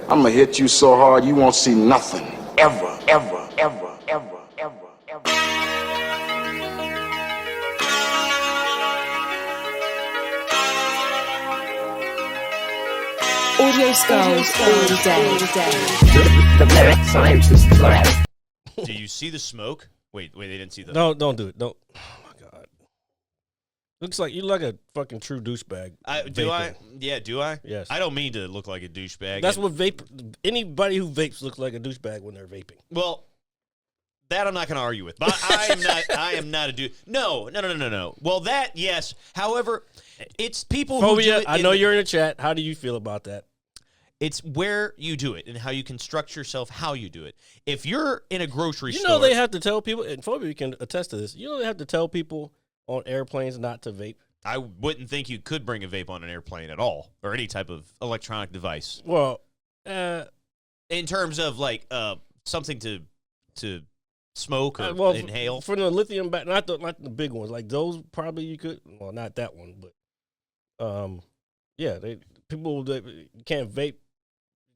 I'm gonna hit you so hard you won't see nothing. Ever, ever, ever, ever, ever, ever. Audio skulls all day. The lyric science is correct. Do you see the smoke? Wait, they didn't see the... No, don't do it. Don't. Oh, my God. Looks like you look like a fucking true douchebag. Do I? Yeah, do I? Yes. I don't mean to look like a douchebag. That's what anybody who vapes looks like a douchebag when they're vaping. Well, that I'm not going to argue with. But I am not a dude. No. Well, that, yes. However, it's people who do it. I know you're in the chat. How do you feel about that? It's where you do it and how you construct yourself, how you do it. If you're in a grocery store. You know they have to tell people, and Phobia can attest to this, you know they have to tell people on airplanes not to vape. I wouldn't think you could bring a vape on an airplane at all, or any type of electronic device. Well, in terms of like something to smoke or inhale. For the lithium back, not the big ones, like those probably you could. Well, not that one, but yeah, people that can't vape,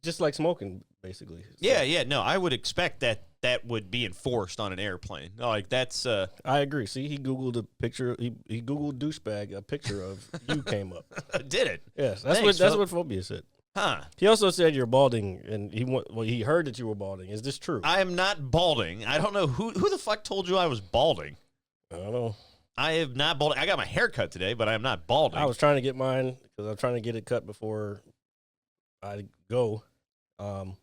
just like smoking, basically. So. Yeah. No, I would expect that would be enforced on an airplane. Like that's. I agree. See, he googled a picture. He googled douchebag. A picture of you came up. Did it? Yes, Thanks, that's what Phobia said. Huh. He also said you're balding, and he heard that you were balding. Is this true? I am not balding. I don't know who the fuck told you I was balding. I don't know. I am not balding. I got my hair cut today, but I am not balding. I was trying to get mine because I'm trying to get it cut before I go. And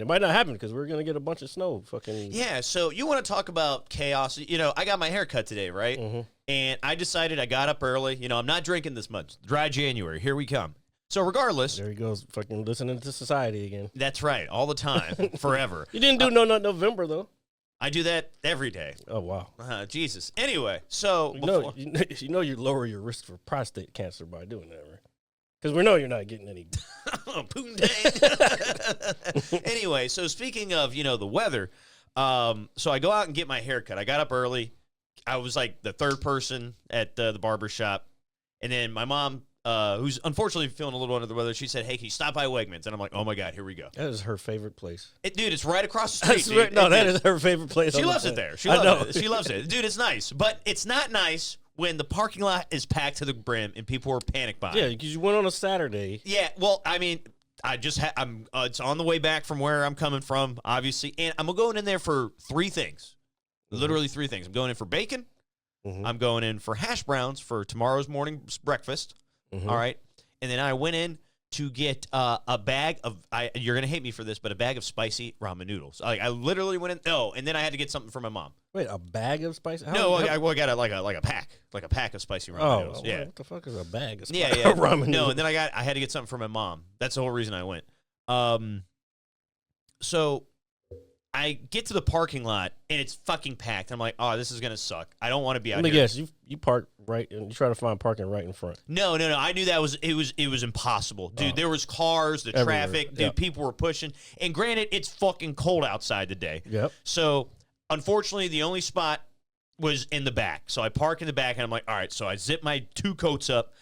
it might not happen because we're gonna get a bunch of snow. Fucking yeah. So you want to talk about chaos? You know, I got my hair cut today, right? Mm-hmm. And I decided I got up early. You know, I'm not drinking this much. Dry January. Here we come. So regardless, there he goes, fucking listening to society again. That's right, all the time, forever. You didn't do no November though. I do that every day. Oh wow, Jesus. Anyway, so you know you lower your risk for prostate cancer by doing that, right? Because we know you're not getting any. Anyway, so speaking of the weather, so I go out and get my hair cut. I got up early. I was like the third person at the barber shop, and then my mom. Who's unfortunately feeling a little under the weather, she said, "Hey, can you stop by Wegmans?" And I'm like, "Oh my God, here we go." That is her favorite place. Dude, it's right across the street. Dude. No, that is her favorite place. She loves it there. She loves it. She loves it. Dude, it's nice. But it's not nice when the parking lot is packed to the brim and people are panic buying. Yeah, because you went on a Saturday. Yeah, well, I mean, I just I'm it's on the way back from where I'm coming from, obviously, and I'm going in there for three things. Mm-hmm. Literally three things. I'm going in for bacon. Mm-hmm. I'm going in for hash browns for tomorrow's morning's breakfast. Mm-hmm. All right. And then I went in to get a bag of, you're going to hate me for this, but a bag of spicy ramen noodles. I literally went in, and then I had to get something for my mom. Wait, a bag of spicy? I got a pack of spicy ramen noodles. Yeah. What the fuck is a bag of spicy ramen noodles? No, and then I had to get something for my mom. That's the whole reason I went. So I get to the parking lot, and it's fucking packed. I'm like, oh, this is going to suck. I don't want to be out here. Let me guess, you park right, and you try to find parking right in front. No. I knew that was impossible. Dude, there was cars, the traffic. Dude, yep. People were pushing. And granted, it's fucking cold outside today. Yep. So, unfortunately, the only spot was in the back. So I park in the back, and I'm like, all right. So I zip my two coats up.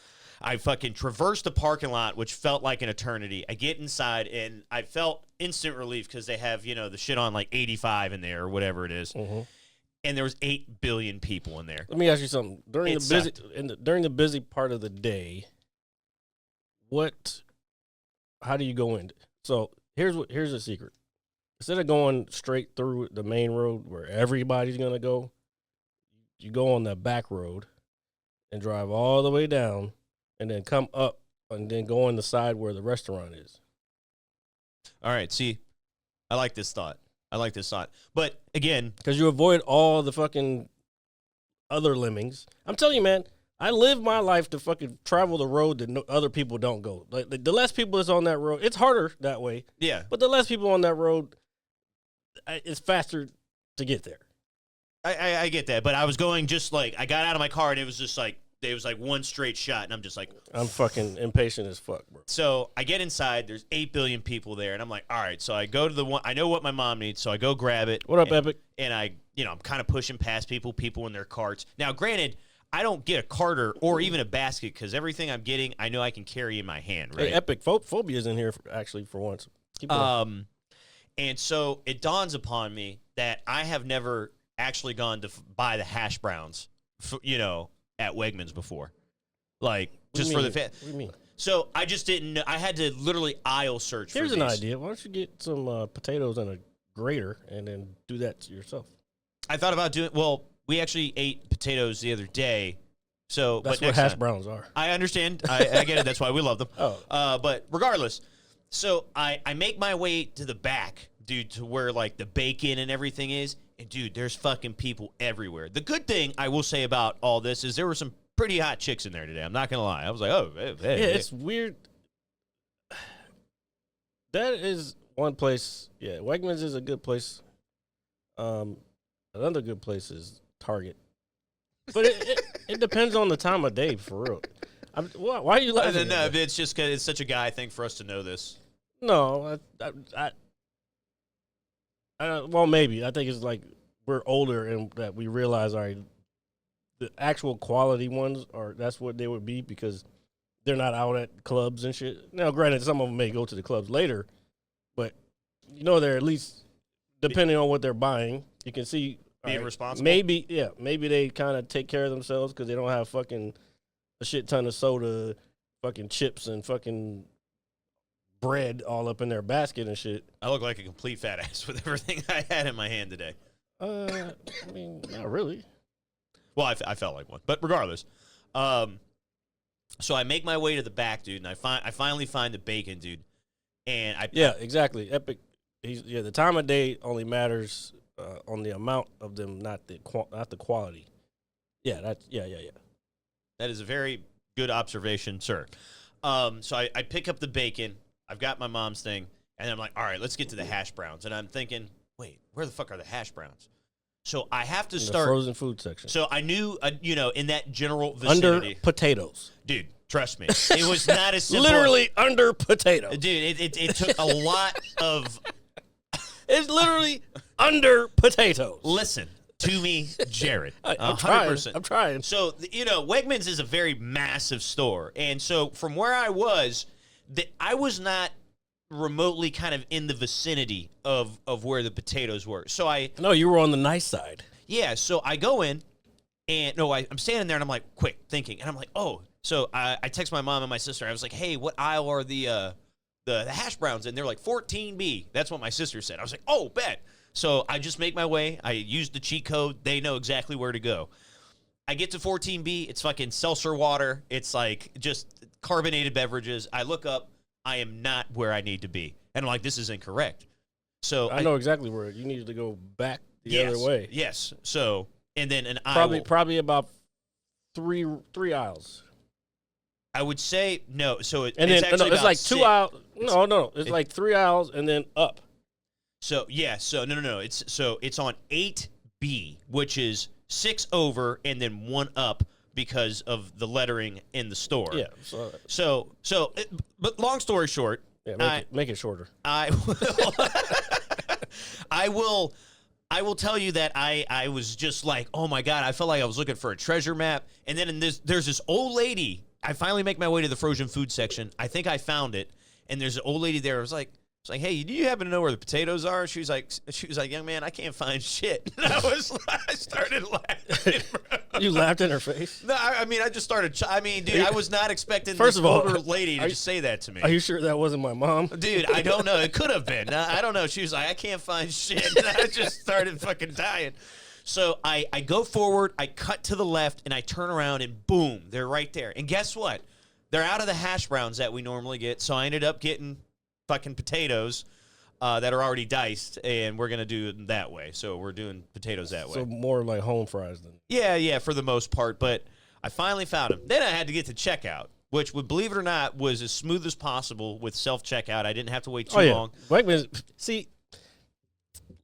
I fucking traversed the parking lot, which felt like an eternity. I get inside, and I felt instant relief because they have, the shit on like 85 in there or whatever it is. Mm-hmm. And there was 8 billion people in there. Let me ask you something. During the busy part of the day, how do you go in? So here's the secret. Instead of going straight through the main road where everybody's gonna go, you go on the back road and drive all the way down. And then come up and then go on the side where the restaurant is. All right. See, I like this thought. But again, because you avoid all the fucking other lemmings. I'm telling you, man, I live my life to fucking travel the road that other people don't go. Like the less people that's on that road, it's harder that way. Yeah. But the less people on that road, it's faster to get there. I get that. But I was going just like, I got out of my car and it was just like, it was like one straight shot, and I'm just like... I'm fucking impatient as fuck, bro. So I get inside. There's 8 billion people there, and I'm like, all right. So I go to the one... I know what my mom needs, so I go grab it. What up, Epic? And I'm kind of pushing past people in their carts. Now, granted, I don't get a carter or even a basket because everything I'm getting, I know I can carry in my hand, right? Hey, Epic, Phobia's in here, actually, for once. Keep going. And so it dawns upon me that I have never actually gone to buy the hash browns, at Wegmans before. Like, just for the What do you mean? So I just didn't know. I had to literally aisle search Here's for an these. idea. Why don't you get some potatoes and a grater and then do that to yourself? I thought about doing, well, we actually ate potatoes the other day. So, That's but what next hash time- browns are. I understand. I get it. That's why we love them. Oh. But regardless, so I make my way to the back, dude, to where like the bacon and everything is. And dude, there's fucking people everywhere. The good thing I will say about all this is there were some pretty hot chicks in there today. I'm not gonna lie. I was like, oh, hey, Yeah, it's weird. That is one place. Yeah, Wegmans is a good place. Another good place is Target. But it depends on the time of day, for real. Why are you laughing? No, it's just because it's such a guy thing for us to know this. No, well, maybe. I think it's like we're older and that we realize, all right, the actual quality ones that's what they would be because they're not out at clubs and shit. Now, granted, some of them may go to the clubs later, but they're at least depending on what they're buying. You can see Being responsible. Maybe they kind of take care of themselves because they don't have fucking a shit ton of soda, fucking chips, and fucking bread all up in their basket and shit. I look like a complete fat ass with everything I had in my hand today. I mean, not really. Well, I felt like one, but regardless, so I make my way to the back, dude, and I finally find the bacon, dude, and Yeah, exactly. Epic. The time of day only matters on the amount of them, not the quality. Yeah, yeah. That is a very good observation, sir. So I pick up the bacon. I've got my mom's thing, and I'm like, all right, let's get to the hash browns. And I'm thinking, wait, where the fuck are the hash browns? So I have to In start the frozen food section. So I knew, in that general vicinity, Under potatoes. dude. Trust me, it was not as simple. Literally under potatoes. Dude. It took a lot of. It's literally under potatoes. Listen to me, Jared. I'm 100%. I'm trying. So, Wegmans is a very massive store. And so from where I was not remotely kind of in the vicinity of where the potatoes were. So No, you were on the nice side. Yeah, so I go in, and I'm standing there, and I'm like, quick, thinking. And I'm like, oh. So I text my mom and my sister. I was like, hey, what aisle are the hash browns in? They're like 14B. That's what my sister said. I was like, oh, bet. So I just make my way. I use the cheat code. They know exactly where to go. I get to 14B. It's fucking seltzer water. It's like just carbonated beverages. I look up. I am not where I need to be. And I'm like, this is incorrect. So I know exactly where you needed to go back the other way. Yes. So, and then an aisle. Probably about three aisles. I would say no. So it's like 2 aisles. No. It's like 3 aisles and then up. So yeah. So no. It's on 8B, which is 6 over and then 1 up because of the lettering in the store. Yeah. But long story short. Yeah. Make it shorter. I will tell you that I was just like, oh my God, I felt like I was looking for a treasure map. And then there's this old lady. I finally make my way to the frozen food section. I think I found it. And there's an old lady there. I was like, hey, do you happen to know where the potatoes are? She was like, young man, I can't find shit. And I started laughing, bro. You laughed in her face? No, I mean, I just started. Dude, I was not expecting First this of all, older lady to just say that to me. Are you sure that wasn't my mom? Dude, I don't know. It could have been. I don't know. She was like, I can't find shit. And I just started fucking dying. So I go forward, I cut to the left, and I turn around, and boom, they're right there. And guess what? They're out of the hash browns that we normally get. So I ended up getting fucking potatoes that are already diced, and we're going to do it that way. So we're doing potatoes that way. So more like home fries then. Yeah, for the most part. But I finally found them. Then I had to get to checkout, which, believe it or not, was as smooth as possible with self-checkout. I didn't have to wait too long. Wegmans, see,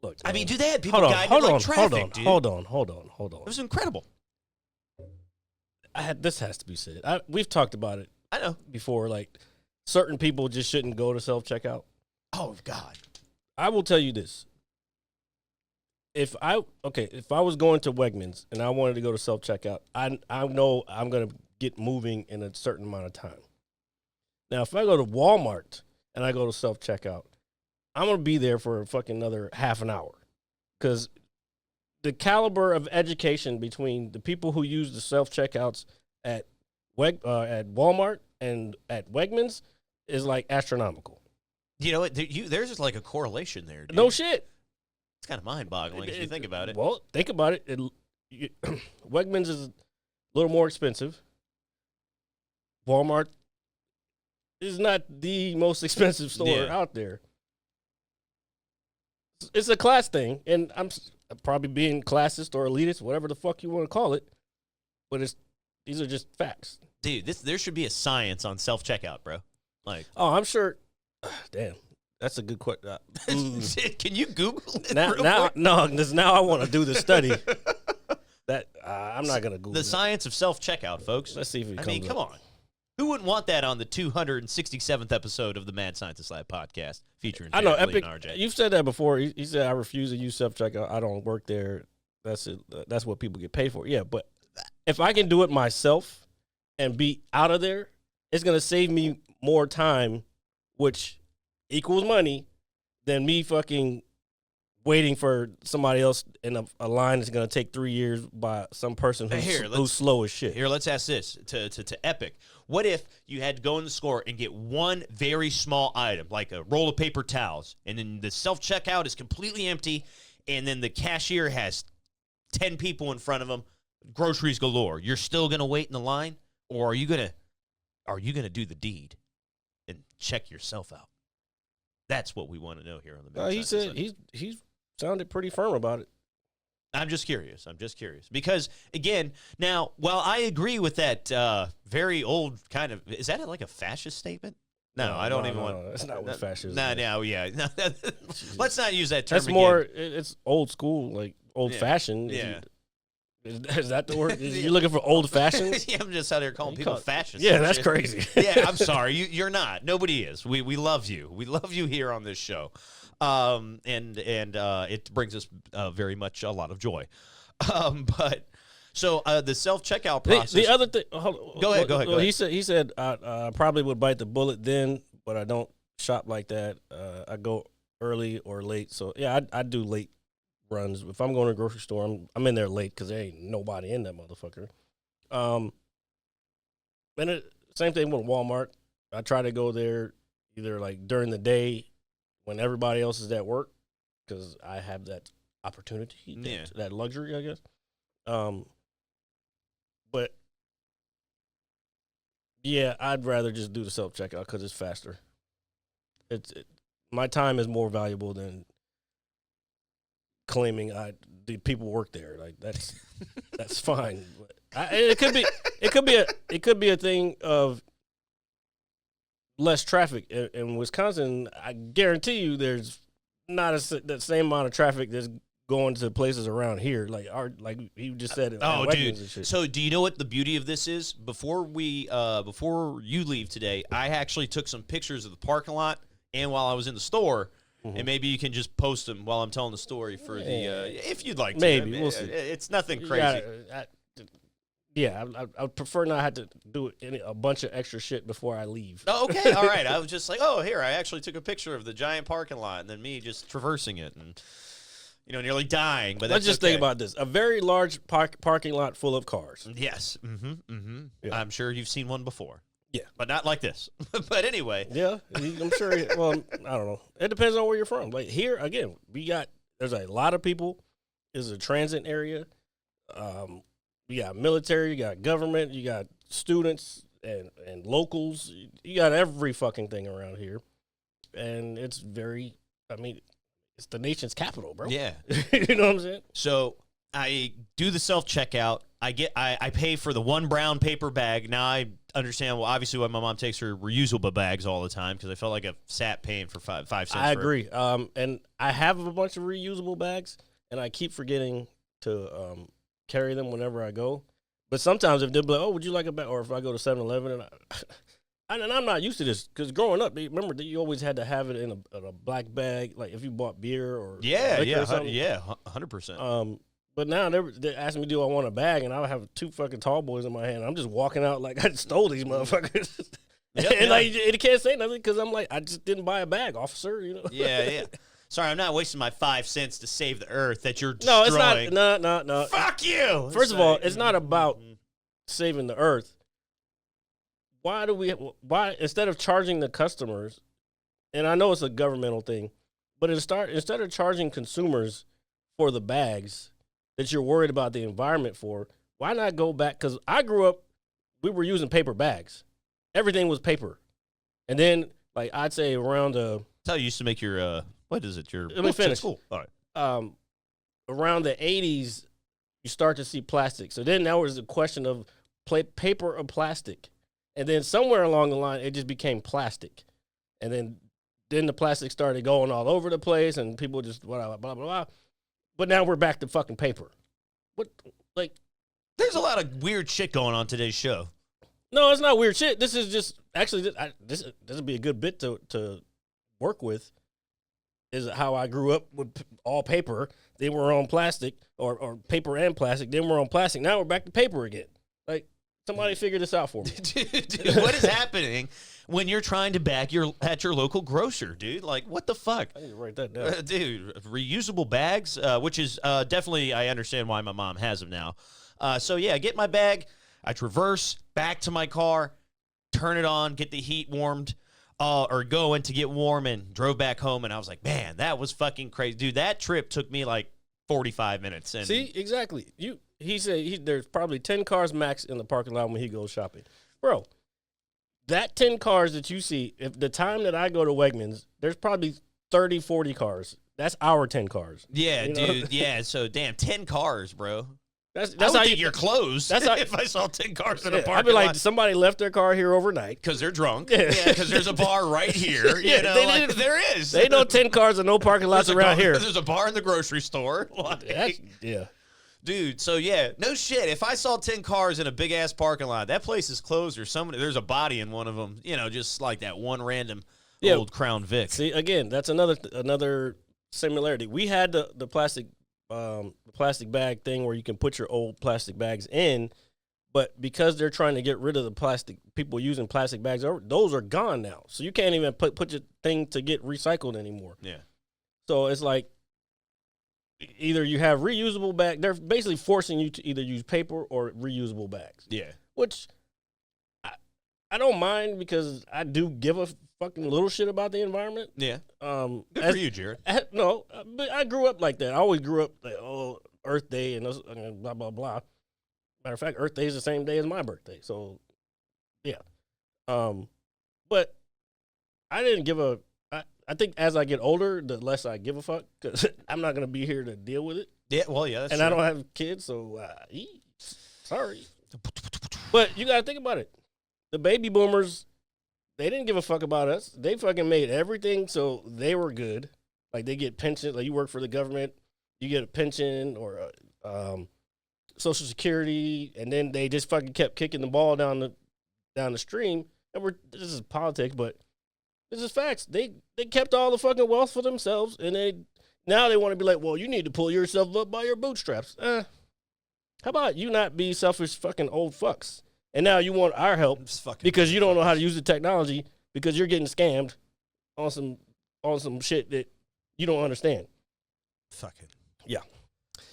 look. I mean, do they have people guided like traffic, dude? Hold on. It was incredible. This has to be said. We've talked about it. I know. Before, like, certain people just shouldn't go to self-checkout. Oh, God. I will tell you this. If I was going to Wegmans and I wanted to go to self-checkout, I know I'm going to get moving in a certain amount of time. Now, if I go to Walmart and I go to self-checkout, I'm gonna be there for fucking another half an hour, because the caliber of education between the people who use the self checkouts at Walmart and at Wegmans is like astronomical. You know what? There's just like a correlation there. Dude. No shit. It's kind of mind-boggling if you think about it. Well, think about it. Wegmans is a little more expensive. Walmart is not the most expensive store out there. It's a class thing, and I'm probably being classist or elitist, whatever the fuck you want to call it, but these are just facts. Dude, there should be a science on self-checkout, bro. Like, oh, I'm sure. Damn, that's a good question. Can you Google it? Now I want to do the study. That I'm not gonna Google the science of self-checkout, folks. Let's see if it comes. I mean, come on. Who wouldn't want that on the 267th episode of the Mad Scientist Lab podcast featuring? I know Jared Lee Epic. and RJ. You've said that before. He said I refuse to use self-checkout. I don't work there. That's it. That's what people get paid for. Yeah, but if I can do it myself and be out of there, it's gonna save me more time, which equals money, than me fucking waiting for somebody else in a line that's going to take 3 years by some person who's slow as shit. Here, let's ask this to Epic. What if you had to go in the store and get one very small item, like a roll of paper towels, and then the self-checkout is completely empty, and then the cashier has 10 people in front of them, groceries galore. You're still going to wait in the line, or are you going to do the deed and check yourself out? That's what we want to know here on the Mad He said he's sounded pretty firm about it. I'm just curious. Because, again, now, while I agree with that very old kind of – is that like a fascist statement? No, I don't even want – that's not what fascism yeah. Let's not use that term That's again. more – it's old school, like old-fashioned. Yeah. Is that the word? You're looking for old-fashioned? Yeah, I'm just out here calling people fascists. Yeah, that's crazy. Yeah, I'm sorry. You're not. Nobody is. We love you. We love you here on this show. And it brings us very much a lot of joy. But so the self-checkout process. The other thing. Go ahead. Well, he said I probably would bite the bullet then, but I don't shop like that. I go early or late. So yeah, I do late runs. If I'm going to a grocery store, I'm in there late because there ain't nobody in that motherfucker. And same thing with Walmart. I try to go there either like during the day when everybody else is at work, because I have that opportunity, that luxury, I guess. But yeah, I'd rather just do the self-checkout because it's faster. My time is more valuable than claiming the people work there. Like that's fine. It could be a thing of less traffic in Wisconsin. I guarantee you, there's not that same amount of traffic that's going to places around here. Like you just said. Oh, dude. So do you know what the beauty of this is? Before you leave today, I actually took some pictures of the parking lot and while I was in the store. And maybe you can just post them while I'm telling the story for if you'd like to. Maybe. We'll see. It's nothing crazy. I prefer not have to do a bunch of extra shit before I leave. Oh, okay. All right. I was just like, here, I actually took a picture of the giant parking lot and then me just traversing it and, nearly dying. But let's just think about this. A very large parking lot full of cars. Yes. Yeah. I'm sure you've seen one before. Yeah. But not like this. But anyway. Yeah, I'm sure. Well, I don't know. It depends on where you're from. Like here, again, there's a lot of people. It's a transit area. You got military, you got government, you got students and locals. You got every fucking thing around here. And it's it's the nation's capital, bro. Yeah. You know what I'm saying? So I do the self-checkout. I pay for the one brown paper bag. Now I understand, well, obviously why my mom takes her reusable bags all the time, because I felt like a sap paying for 5 cents. I agree. And I have a bunch of reusable bags, and I keep forgetting to carry them whenever I go. But sometimes if they'll be like, oh, would you like a bag? Or if I go to 7-Eleven, and I'm not used to this, because growing up, remember that you always had to have it in a black bag, like if you bought beer or liquor or something. 100%. But now they're asking me, do I want a bag? And I have 2 fucking tall boys in my hand. I'm just walking out like I stole these motherfuckers. Yep, and yeah. like it can't say nothing because I'm like, I just didn't buy a bag, officer. You know. Yeah. Sorry, I'm not wasting my 5 cents to save the earth that you're No, destroying. it's not. No. Fuck you. First of all, it's not about saving the earth. Why instead of charging the customers, and I know it's a governmental thing, but instead of charging consumers for the bags that you're worried about the environment for, why not go back? Because I grew up, we were using paper bags. Everything was paper. And then, like, I'd say around That's how you used to make your, what is it? Your Let me finish. Cool. All right. Around the 80s, you start to see plastic. So then now was a question of paper or plastic. And then somewhere along the line, it just became plastic. And then the plastic started going all over the place, and people just blah, blah, blah. But now we're back to fucking paper. What, like... There's a lot of weird shit going on today's show. No, it's not weird shit. This is just... Actually, this would be a good bit to work with, is how I grew up with all paper. Then we're on plastic, or paper and plastic. Then we're on plastic. Now we're back to paper again. Like, somebody figure this out for me. Dude, what is happening when you're trying to bag at your local grocer, dude? Like, what the fuck? I need to write that down. Dude, reusable bags, which is definitely, I understand why my mom has them now. So, yeah, I get my bag, I traverse back to my car, turn it on, get the heat warmed, or go in to get warm, and drove back home, and I was like, man, that was fucking crazy. Dude, that trip took me like 45 minutes. And See, exactly. He said there's probably 10 cars max in the parking lot when he goes shopping. Bro, that 10 cars that you see, if the time that I go to Wegmans, there's probably 30, 40 cars. That's our 10 cars. Yeah, You know? dude, yeah, so damn, 10 cars, bro. That's I would how think you're closed that's how- if I saw 10 cars in a I'd parking be like, lot. somebody left their car here overnight. Because they're drunk. Yeah. Yeah, because there's a bar right here. You Yeah, know, they like, didn't- there is. They know 10 cars and no parking lots There's a around bar- here. There's a bar in the grocery store. Like, Yeah. dude, so yeah, no shit. If I saw 10 cars in a big ass parking lot, that place is closed, or there's a body in one of them. You know, just like that one random old Crown Vic. See, again, that's another similarity. We had the plastic bag thing where you can put your old plastic bags in, but because they're trying to get rid of the plastic, people using plastic bags, those are gone now. So you can't even put your thing to get recycled anymore. Yeah. So it's like either you have reusable bags. They're basically forcing you to either use paper or reusable bags. Yeah. Which I don't mind because I do give a fucking little shit about the environment. Yeah. Good As- for you, Jared. No, but I grew up like that. I always grew up like, Earth Day and blah, blah, blah. Matter of fact, Earth Day is the same day as my birthday. So, yeah. But I didn't give a... I think as I get older, the less I give a fuck because I'm not going to be here to deal with it. Yeah, well, yeah, that's And true. I don't have kids, so sorry. But you got to think about it. The baby boomers, they didn't give a fuck about us. They fucking made everything so they were good. Like they get pension, like you work for the government, you get a pension or Social Security, and then they just fucking kept kicking the ball down the stream. And this is politics, but this is facts. They kept all the fucking wealth for themselves, and now they want to be like, well, you need to pull yourself up by your bootstraps. How about you not be selfish fucking old fucks? And now you want our help because you don't know how to use the technology because you're getting scammed on some shit that you don't understand. Fucking. Yeah.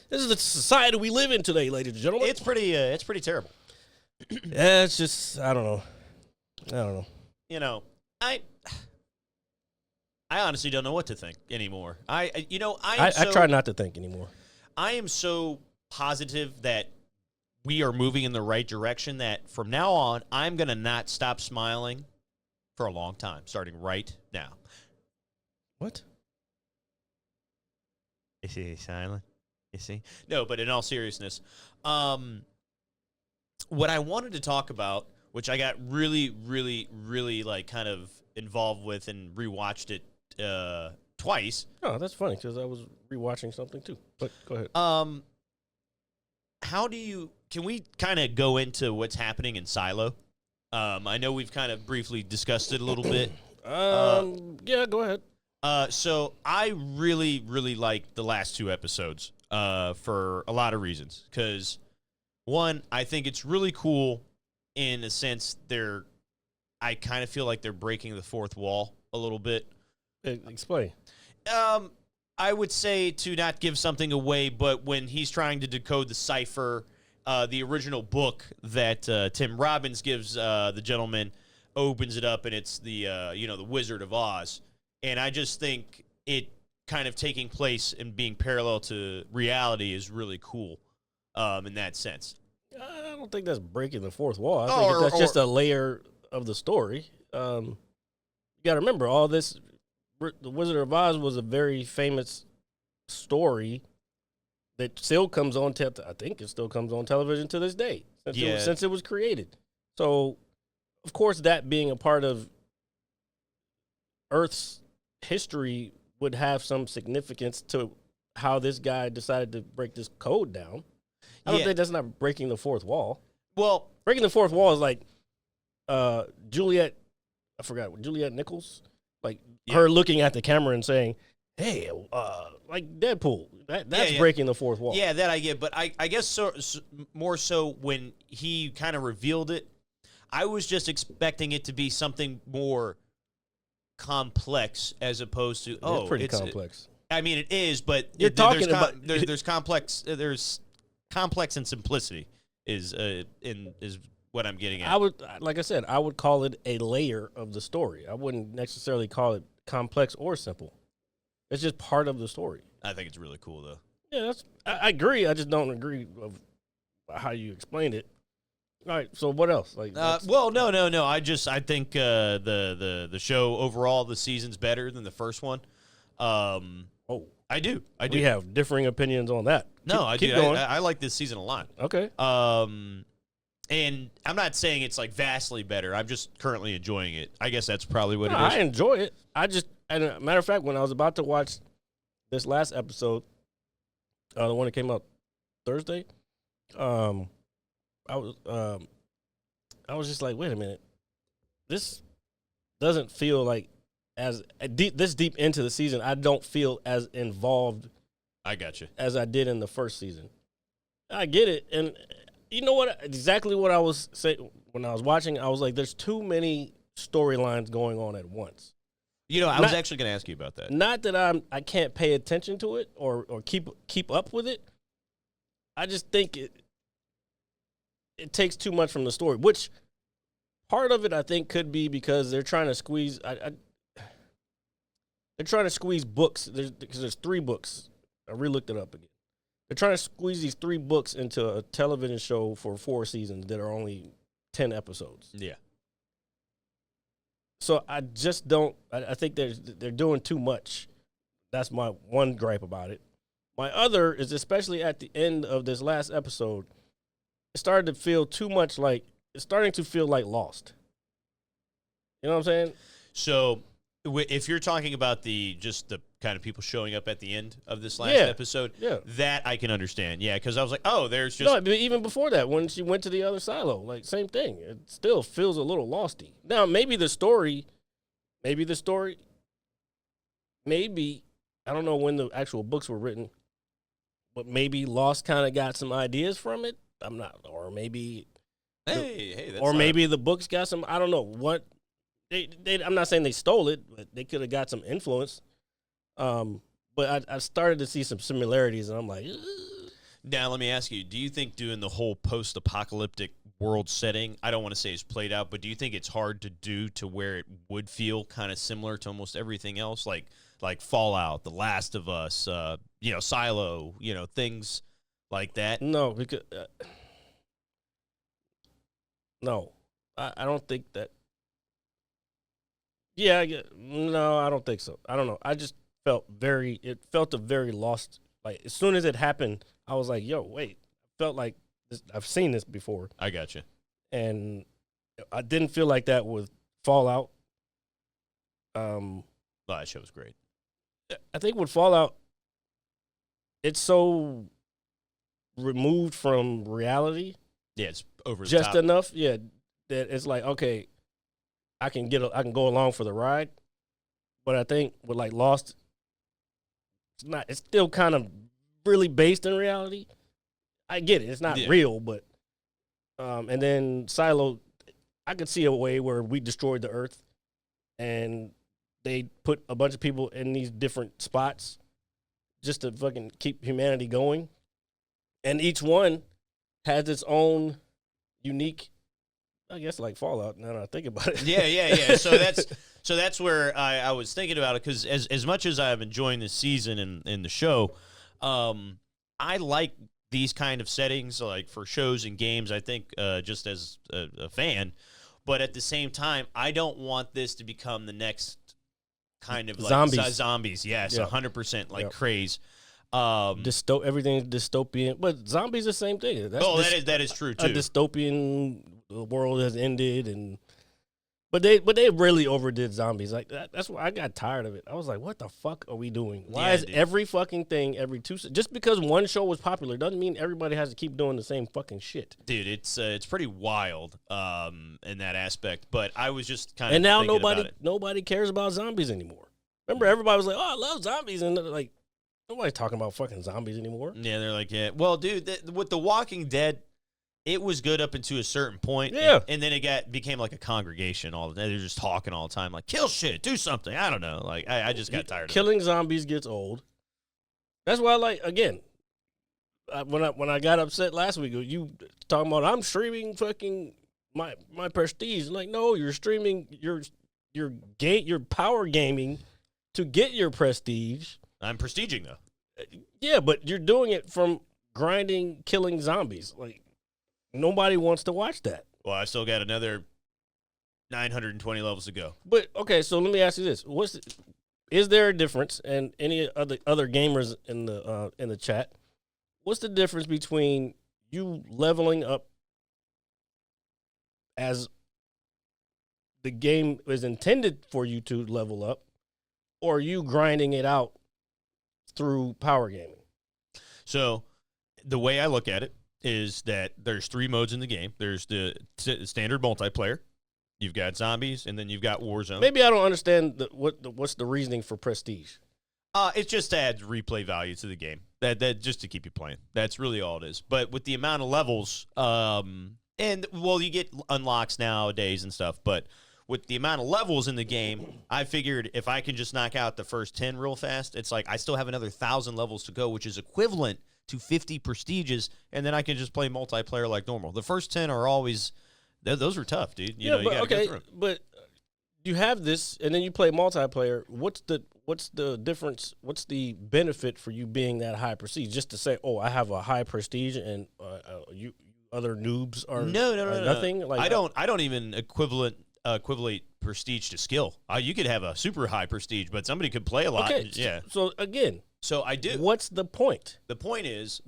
This is the society we live in today, ladies and gentlemen. It's pretty terrible. Yeah, it's just, I don't know. You know, I honestly don't know what to think anymore. I try not to think anymore. I am so positive that we are moving in the right direction that from now on, I'm going to not stop smiling for a long time, starting right now. What? Is he silent? You see? No, but in all seriousness, what I wanted to talk about, which I got really, really, really like kind of involved with and rewatched it twice. Oh, that's funny because I was rewatching something too. But go ahead. Can we kind of go into what's happening in Silo? I know we've kind of briefly discussed it a little bit. Yeah, go ahead. So I really, really liked the last two episodes for a lot of reasons. Because, one, I think it's really cool in a sense they're I kind of feel like they're breaking the fourth wall a little bit. Explain. I would say to not give something away, but when he's trying to decode the cipher, the original book that Tim Robbins gives the gentleman opens it up, and it's the the Wizard of Oz, and I just think it kind of taking place and being parallel to reality is really cool in that sense. I don't think that's breaking the fourth wall. I Oh, think that's just a layer of the story. You got to remember, all this, The Wizard of Oz was a very famous story that still comes on, I think it still comes on television to this day, since it was created. So, of course, that being a part of Earth's history would have some significance to how this guy decided to break this code down. I don't think that's not breaking the fourth wall. Well, breaking the fourth wall is like Juliet Nichols, like her looking at the camera and saying, "Hey, like Deadpool." That's breaking the fourth wall. Yeah, that I get, but I guess so more so when he kind of revealed it, I was just expecting it to be something more complex as opposed to It's pretty complex. I mean, it is, but You're talking about there's complex. There's complex and simplicity is what I'm getting at. I would call it a layer of the story. I wouldn't necessarily call it complex or simple. It's just part of the story. I think it's really cool though. Yeah, I agree. I just don't agree of how you explained it. All right, so what else? Like, well, no. I think the show overall, the season's better than the first one. I do. We have differing opinions on that. No, keep I do. going. I like this season a lot. Okay. And I'm not saying it's like vastly better. I'm just currently enjoying it. I guess that's probably what it is. I enjoy it. And a matter of fact, when I was about to watch this last episode, the one that came out Thursday, I was just like, wait a minute, this doesn't feel like this deep into the season. I don't feel as involved. I got you. As I did in the first season. I get it, and you know what? Exactly what I was saying when I was watching. I was like, there's too many storylines going on at once. I was actually going to ask you about that. Not that I can't pay attention to it or keep up with it. I just think it takes too much from the story, which part of it I think could be because they're trying to squeeze. They're trying to squeeze books because there's 3 books. I re-looked it up again. They're trying to squeeze these 3 books into a television show for 4 seasons that are only 10 episodes. Yeah. So I just don't. I think they're doing too much. That's my one gripe about it. My other is, especially at the end of this last episode, it started to feel too much like it's starting to feel like Lost. You know what I'm saying? So, if you're talking about the kind of people showing up at the end of this last episode, that I can understand. Yeah, because I was like, oh, there's just... No, but even before that, when she went to the other silo, like, same thing. It still feels a little losty. Now, maybe, I don't know when the actual books were written, but maybe Lost kind of got some ideas from it. I'm not... Or maybe... Hey, or maybe the books got some... I don't know what... I'm not saying they stole it, but they could have got some influence. But I started to see some similarities, and I'm like, ugh. Now, let me ask you, do you think doing the whole post-apocalyptic world setting, I don't want to say it's played out, but do you think it's hard to do to where it would feel kind of similar to almost everything else, like Fallout, The Last of Us, Silo, things like that? No, because no, I don't think that. Yeah, no, I don't think so. I don't know. I just felt it felt a very lost. Like, as soon as it happened, I was like, yo, wait. Felt like I've seen this before. I got you. And I didn't feel like that with Fallout. That show was great. I think with Fallout, it's so removed from reality. Yeah, it's over the just top. enough. Yeah, that it's like, okay, I can go along for the ride. But I think with like Lost, it's still kind of really based in reality. I get it. It's not real, but and then Silo, I could see a way where we destroyed the Earth, and they put a bunch of people in these different spots just to fucking keep humanity going, and each one has its own unique, I guess, like Fallout. Now that I think about it. Yeah. So that's where I was thinking about it, because as much as I'm enjoying this season and the show, I like these kind of settings, like for shows and games. I think just as a fan, but at the same time, I don't want this to become the next kind of like zombies. Yes, 100% like craze. Everything's dystopian, but zombies the same thing. That is true too. A dystopian world has ended, but they really overdid zombies. Like that's why I got tired of it. I was like, what the fuck are we doing? Why is every fucking thing every just because one show was popular doesn't mean everybody has to keep doing the same fucking shit. Dude, it's pretty wild in that aspect. But I was just kind of, and now nobody cares about zombies anymore. Remember, everybody was like, oh, I love zombies, and like, nobody's talking about fucking zombies anymore. Yeah, they're like, yeah. Well, dude, with The Walking Dead, it was good up until a certain point. Yeah. And then it became like a congregation all the time. They're just talking all the time, like, kill shit, do something. I don't know. Like, I just got tired of it. Killing zombies gets old. That's why, like, again, when I got upset last week, you talking about I'm streaming fucking my prestige. Like, no, you're streaming you're power gaming to get your prestige. I'm prestiging though. Yeah, but you're doing it from grinding, killing zombies. Like, nobody wants to watch that. Well, I still got another 920 levels to go. But okay, so let me ask you this: is there a difference? And any other gamers in the chat, what's the difference between you leveling up as the game is intended for you to level up, or you grinding it out through power gaming? So the way I look at it is that there's 3 modes in the game. There's the standard multiplayer. You've got zombies, and then you've got Warzone. Maybe I don't understand what's the reasoning for prestige. It's just to add replay value to the game. That just to keep you playing. That's really all it is. But with the amount of levels, you get unlocks nowadays and stuff, but with the amount of levels in the game, I figured if I can just knock out the first 10 real fast, it's like I still have another 1,000 levels to go, which is equivalent to 50 prestiges, and then I can just play multiplayer like normal. The first 10 are always, those are tough, dude. You got to go through them. But you have this, and then you play multiplayer. What's the difference? What's the benefit for you being that high prestige? Just to say, oh, I have a high prestige, and you other noobs are nothing. No. Like I don't even equivalent prestige to skill. You could have a super high prestige, but somebody could play a lot. Okay, yeah. So again, I do. What's the point? The point is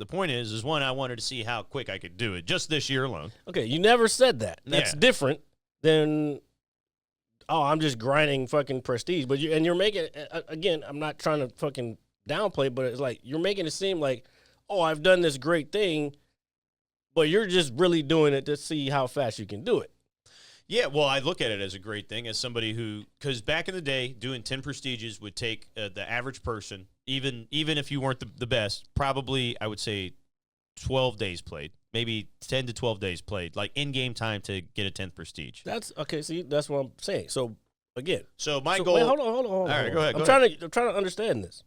one, I wanted to see how quick I could do it just this year alone. Okay, you never said that. That's different than, oh, I'm just grinding fucking prestige. But you're making, again, I'm not trying to fucking downplay, but it's like you're making it seem like, oh, I've done this great thing, but you're just really doing it to see how fast you can do it. Yeah, well, I look at it as a great thing, as somebody who, because back in the day, doing 10 prestiges would take the average person, even if you weren't the best, probably, I would say, 12 days played, maybe 10 to 12 days played, like in-game time to get a 10th prestige. That's, okay, see, that's what I'm saying. So, again. So, my goal. Wait, hold on. All right, go ahead. I'm trying to understand this.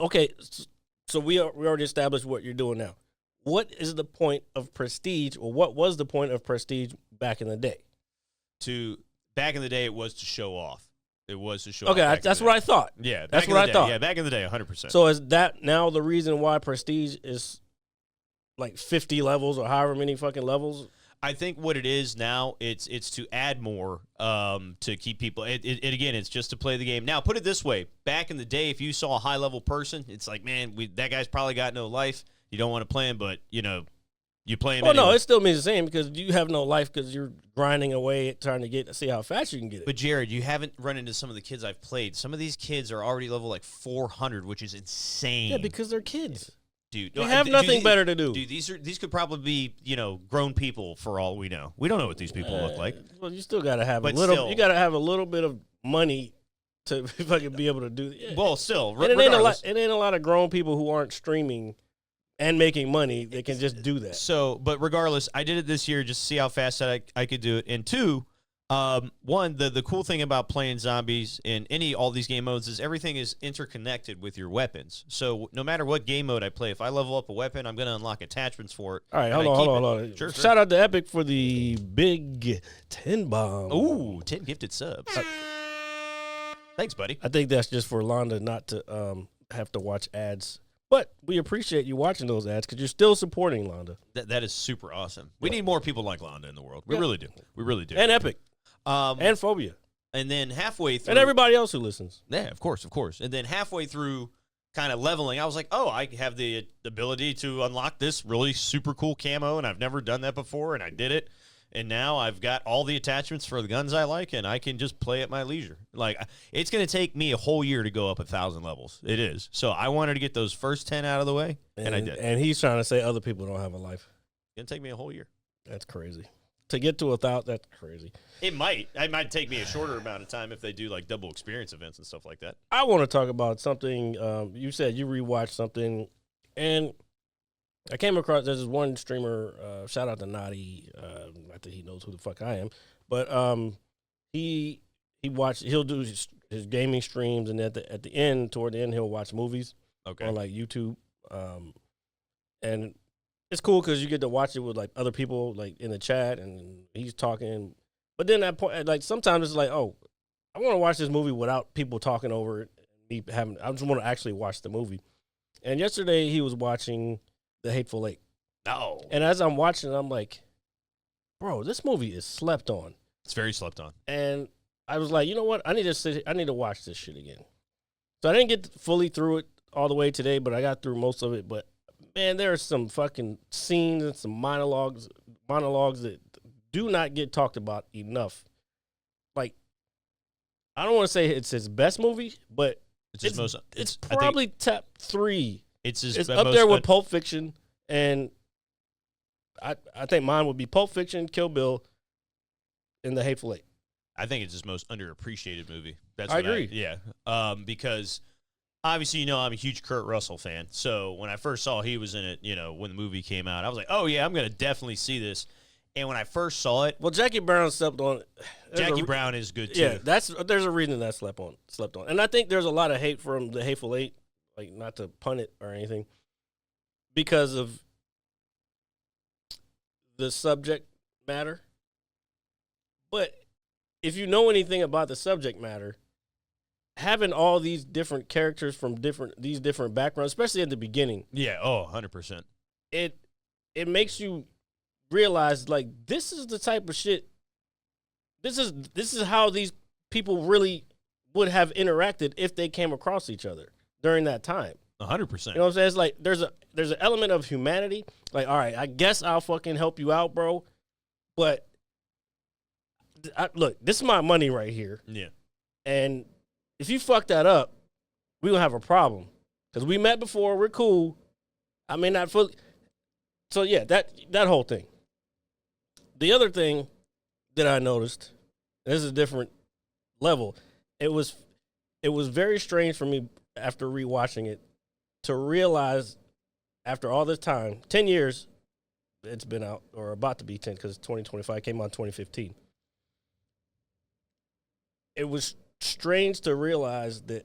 Okay, so we already established what you're doing now. What is the point of prestige, or what was the point of prestige back in the day? Back in the day, it was to show off. It was to show off. Okay, that's what I thought. Yeah, that's what I thought. Yeah, back in the day, 100%. So is that now the reason why prestige is like 50 levels or however many fucking levels? I think what it is now, it's to add more to keep people. It again, it's just to play the game. Now, put it this way: back in the day, if you saw a high level person, it's like, man, that guy's probably got no life. You don't want to play him, but, you play him anyway. No, it still means the same because you have no life because you're grinding away trying to see how fast you can get it. But, Jared, you haven't run into some of the kids I've played. Some of these kids are already level like 400, which is insane. Yeah, because they're kids. Dude, they have nothing better to do. Dude, these could probably be, grown people for all we know. We don't know what these people look like. Well, you still got to have you got to have a little bit of money to fucking be able to do it. Well, still, and it ain't a lot of grown people who aren't streaming and making money, they can just do that. So, but regardless, I did it this year just to see how fast I could do it. And two, one, the cool thing about playing zombies in all these game modes is everything is interconnected with your weapons. So no matter what game mode I play, if I level up a weapon, I'm going to unlock attachments for it. All right, hold on. Sure. Shout out to Epic for the big 10 bomb. Ooh, 10 gifted subs. Thanks, buddy. I think that's just for Londa not to have to watch ads. But we appreciate you watching those ads because you're still supporting Londa. That is super awesome. We need more people like Londa in the world. We really do. We really do. And Epic. And Phobia. And then halfway through. And everybody else who listens. Yeah, of course. And then halfway through kind of leveling, I was like, oh, I have the ability to unlock this really super cool camo, and I've never done that before, and I did it. And now I've got all the attachments for the guns I like, and I can just play at my leisure. Like, it's going to take me a whole year to go up 1,000 levels. It is. So I wanted to get those first 10 out of the way, and I did. And he's trying to say other people don't have a life. It's going to take me a whole year. That's crazy. To get to 1,000, that's crazy. It might take me a shorter amount of time if they do, like, double experience events and stuff like that. I want to talk about something. You said you rewatched something, and I came across, there's this one streamer, shout out to Naughty, not that he knows who the fuck I am, but he'll do his gaming streams, and toward the end, he'll watch movies on like YouTube, and it's cool because you get to watch it with like other people like in the chat, and he's talking, but then that point, like sometimes it's like, oh, I want to watch this movie without people talking over it, I just want to actually watch the movie, and yesterday he was watching The Hateful Eight. No. And as I'm watching it, I'm like, bro, this movie is slept on. It's very slept on. And I was like, you know what? I need to watch this shit again. So I didn't get fully through it all the way today, but I got through most of it. But man, there are some fucking scenes and some monologues that do not get talked about enough. Like, I don't want to say it's his best movie, but it's probably top 3. It's up there with Pulp Fiction, and I think mine would be Pulp Fiction, Kill Bill, and The Hateful Eight. I think it's his most underappreciated movie. I agree. Because obviously, I'm a huge Kurt Russell fan. So when I first saw he was in it, when the movie came out, I was like, oh, yeah, I'm going to definitely see this. And when I first saw it. Well, Jackie Brown slept on it. Jackie Brown is good, too. Yeah, there's a reason that slept on. And I think there's a lot of hate from The Hateful Eight, like not to pun it or anything, because of the subject matter. But if you know anything about the subject matter, having all these different characters from these different backgrounds, especially at the beginning. Yeah, 100%. It makes you realize, like, this is the type of shit. This is how these people really would have interacted if they came across each other during that time. 100%. You know what I'm saying? It's like there's an element of humanity. Like, all right, I guess I'll fucking help you out, bro. But look, this is my money right here. Yeah. And if you fuck that up, we gonna have a problem. Because we met before, we're cool. I may not fully. So yeah, that whole thing. The other thing that I noticed, this is a different level. It was very strange for me after rewatching it to realize after all this time, 10 years it's been out, or about to be 10 because 2025 came out in 2015. It was strange to realize that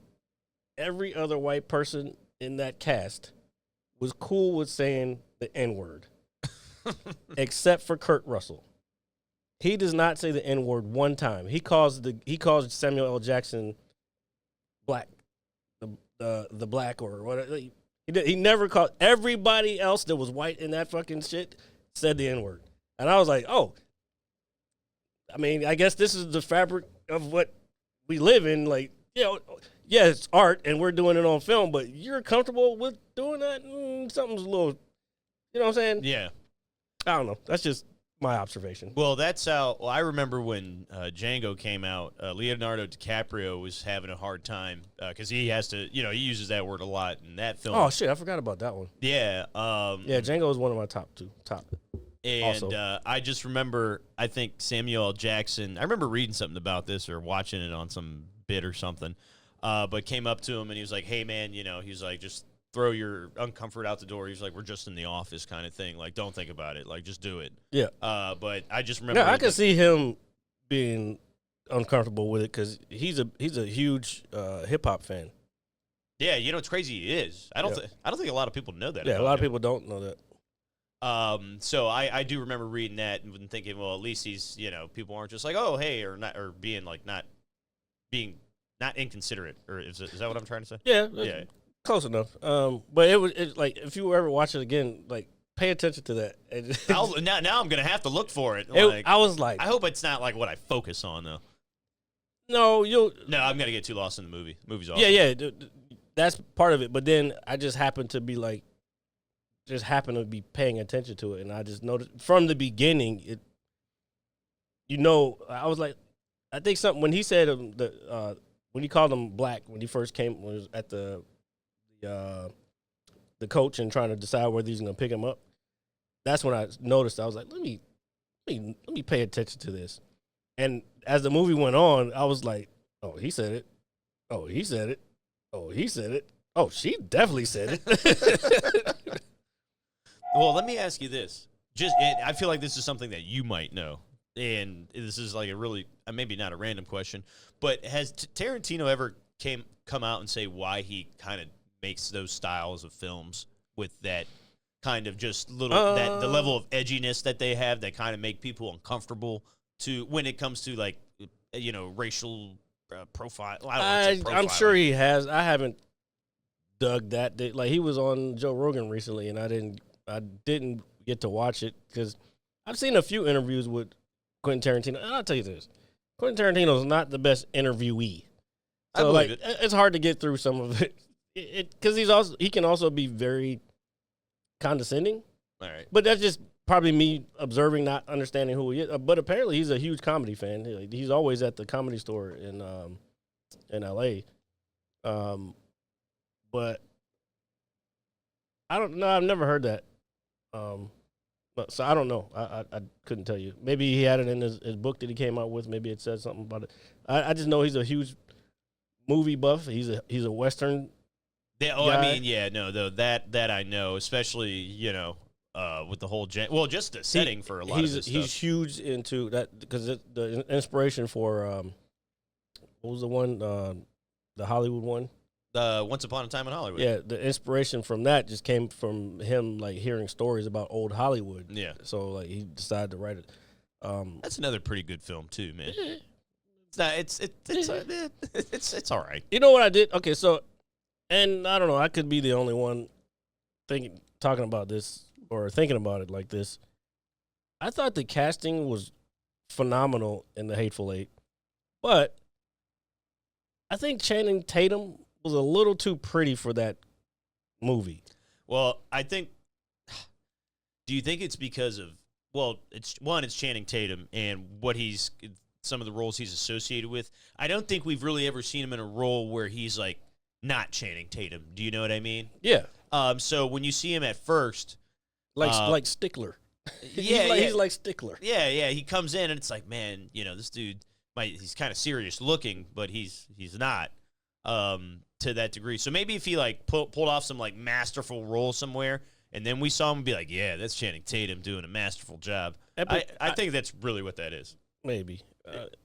every other white person in that cast was cool with saying the N-word, except for Kurt Russell. He does not say the N-word one time. He calls Samuel L. Jackson black, the black or whatever. He never called. Everybody else that was white in that fucking shit said the N-word, and I was like, oh. I mean, I guess this is the fabric of what we live in. Like, yeah, it's art, and we're doing it on film, but you're comfortable with doing that? Something's a little, you know what I'm saying? Yeah. I don't know. That's just my observation. Well, that's how. Well, I remember when Django came out. Leonardo DiCaprio was having a hard time because he has to. He uses that word a lot in that film. Oh shit, I forgot about that one. Yeah. Yeah, Django is one of my top. And also. I just remember, I think Samuel L. Jackson. I remember reading something about this or watching it on some bit or something. But came up to him and he was like, "Hey man, he was like, just throw your uncomfort out the door. He's like, we're just in the office kind of thing. Like, don't think about it. Like, just do it. Yeah. But I just remember. Yeah, I can see him being uncomfortable with it because he's a huge hip hop fan. Yeah, you know it's crazy. He is. I don't think a lot of people know that. Yeah, a about lot of him. people don't know that. So I do remember reading that and thinking, well, at least he's, people aren't just like, oh, hey, or not, or being like not inconsiderate, or is that what I'm trying to say? Yeah, close enough. But it's like if you ever watch it again, like pay attention to that. Now I'm gonna have to look for it. I was like, I hope it's not like what I focus on though. No, I'm gonna get too lost in the movie. Movie's awesome. Yeah, that's part of it. But then I just happened to be paying attention to it, and I just noticed from the beginning, I was like, I think something when he said when he called him black when he first came was at the coach and trying to decide whether he's going to pick him up. That's when I noticed. I was like, let me pay attention to this. And as the movie went on, I was like, oh, he said it. Oh, he said it. Oh, he said it. Oh, she definitely said it. Well, let me ask you this. I feel like this is something that you might know, and this is like a really maybe not a random question, but has Tarantino ever come out and say why he kind of makes those styles of films with that kind of just little the level of edginess that they have that kind of make people uncomfortable to when it comes to like racial profile? I'm sure he has. I haven't dug that. Like he was on Joe Rogan recently, and I didn't get to watch it because I've seen a few interviews with Quentin Tarantino, and I'll tell you this: Quentin Tarantino is not the best interviewee. So like, it's hard to get through some of it because he can also be very condescending. All right, but that's just probably me observing, not understanding who he is. But apparently, he's a huge comedy fan. He's always at the Comedy Store in L.A. But I don't know. I've never heard that. So I don't know. I couldn't tell you. Maybe he had it in his book that he came out with. Maybe it said something about it. I just know he's a huge movie buff. He's a Western. Yeah, guy. I mean, yeah, no, though that I know, especially with the whole just the setting for a lot of this stuff. He's huge into that because the inspiration for what was the one the Hollywood one. Once Upon a Time in Hollywood. Yeah, the inspiration from that just came from him like hearing stories about old Hollywood. Yeah. So like he decided to write it. That's another pretty good film too, man. It's all right. You know what I did? Okay, so and I don't know, I could be the only one talking about this or thinking about it like this. I thought the casting was phenomenal in The Hateful Eight, but I think Channing Tatum was a little too pretty for that movie. Well, do you think it's because of, it's Channing Tatum and some of the roles he's associated with. I don't think we've really ever seen him in a role where he's like not Channing Tatum. Do you know what I mean? Yeah. So when you see him at first, like Stickler. He's like Stickler. Yeah. He comes in and it's like, man, this dude, he's kind of serious looking, but he's not. To that degree. So maybe if he like pulled off some like masterful role somewhere and then we saw him be like, yeah, that's Channing Tatum doing a masterful job. I think that's really what that is. Maybe.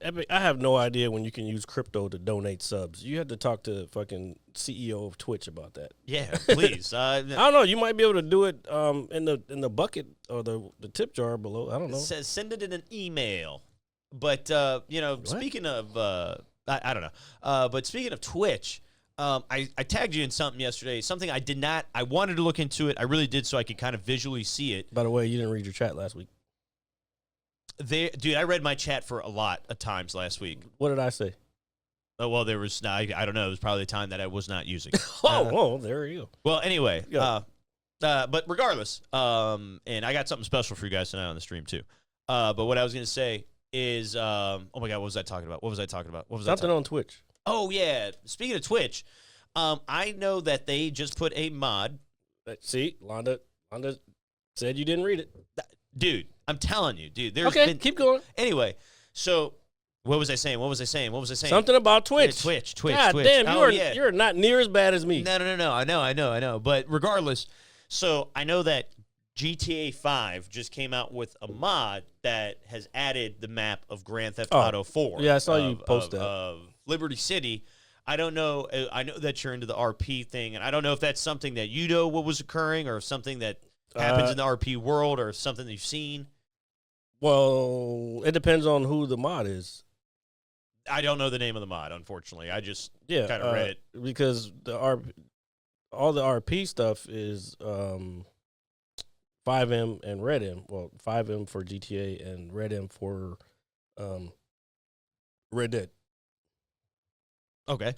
Epic, I have no idea when you can use crypto to donate subs. You had to talk to fucking CEO of Twitch about that. Yeah, please. I don't know. You might be able to do it in the bucket or the tip jar below. I don't know. It says send it in an email. But speaking of I don't know. But speaking of Twitch, I tagged you in something yesterday. Something I did not. I wanted to look into it. I really did, so I could kind of visually see it. By the way, you didn't read your chat last week. Dude, I read my chat for a lot of times last week. What did I say? Oh, well, there was. I don't know. It was probably a time that I was not using. There you go. Well, anyway, but regardless, and I got something special for you guys tonight on the stream too. But what I was going to say is, oh my God, what was I talking about? Something on Twitch. Oh yeah. Speaking of Twitch, I know that they just put a mod. See, Londa said you didn't read it, dude. I'm telling you, dude. Keep going. Anyway, so What was I saying? Something about Twitch. Twitch. God Twitch. damn, Oh, yeah. you're not near as bad as me. No. I know. But regardless, so I know that GTA 5 just came out with a mod that has added the map of Grand Theft Auto 4. Yeah, I saw you post that. Of Liberty City. I don't know. I know that you're into the RP thing, and I don't know if that's something that you know what was occurring or something that happens in the RP world or something that you've seen. Well, it depends on who the mod is. I don't know the name of the mod, unfortunately. I just kind of read it. Because all the RP stuff is 5M and Red M. Well, 5M for GTA and Red M for Red Dead. Okay.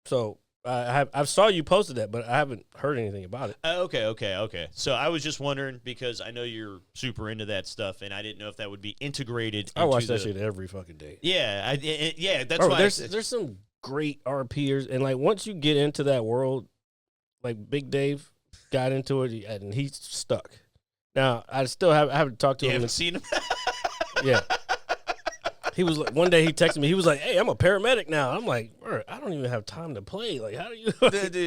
So I've saw you posted that, but I haven't heard anything about it. Okay. So I was just wondering because I know you're super into that stuff, and I didn't know if that would be integrated. I watch that shit every fucking day. Yeah, that's Bro, why. There's some great RPers, and like once you get into that world, like Big Dave got into it, and he's stuck. Now I haven't talked to him. You haven't seen him? Yeah. He was like, one day he texted me. He was like, "Hey, I'm a paramedic now." I'm like, I don't even have time to play. Like, how do you?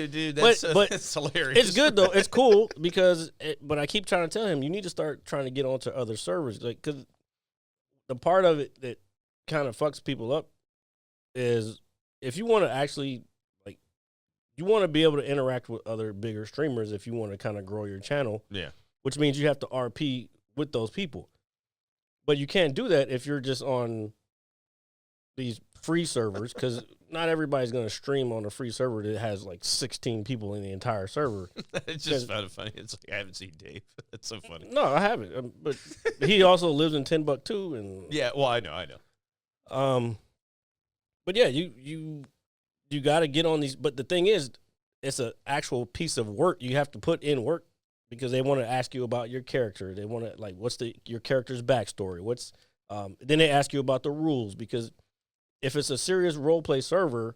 Dude, that's hilarious. It's good though. It's cool because, but I keep trying to tell him you need to start trying to get onto other servers, like because the part of it that kind of fucks people up is if you want to actually like, you want to be able to interact with other bigger streamers if you want to kind of grow your channel. Yeah, which means you have to RP with those people, but you can't do that if you're just on these free servers, because not everybody's going to stream on a free server that has like 16 people in the entire server. It's just found it funny. It's like I haven't seen Dave. That's so funny. No, I haven't. But he also lives in Timbuktu, and yeah. Well, I know. But yeah, you got to get on these. But the thing is, it's an actual piece of work. You have to put in work because they want to ask you about your character. They want to like, what's your character's backstory? Then they ask you about the rules, because if it's a serious role play server,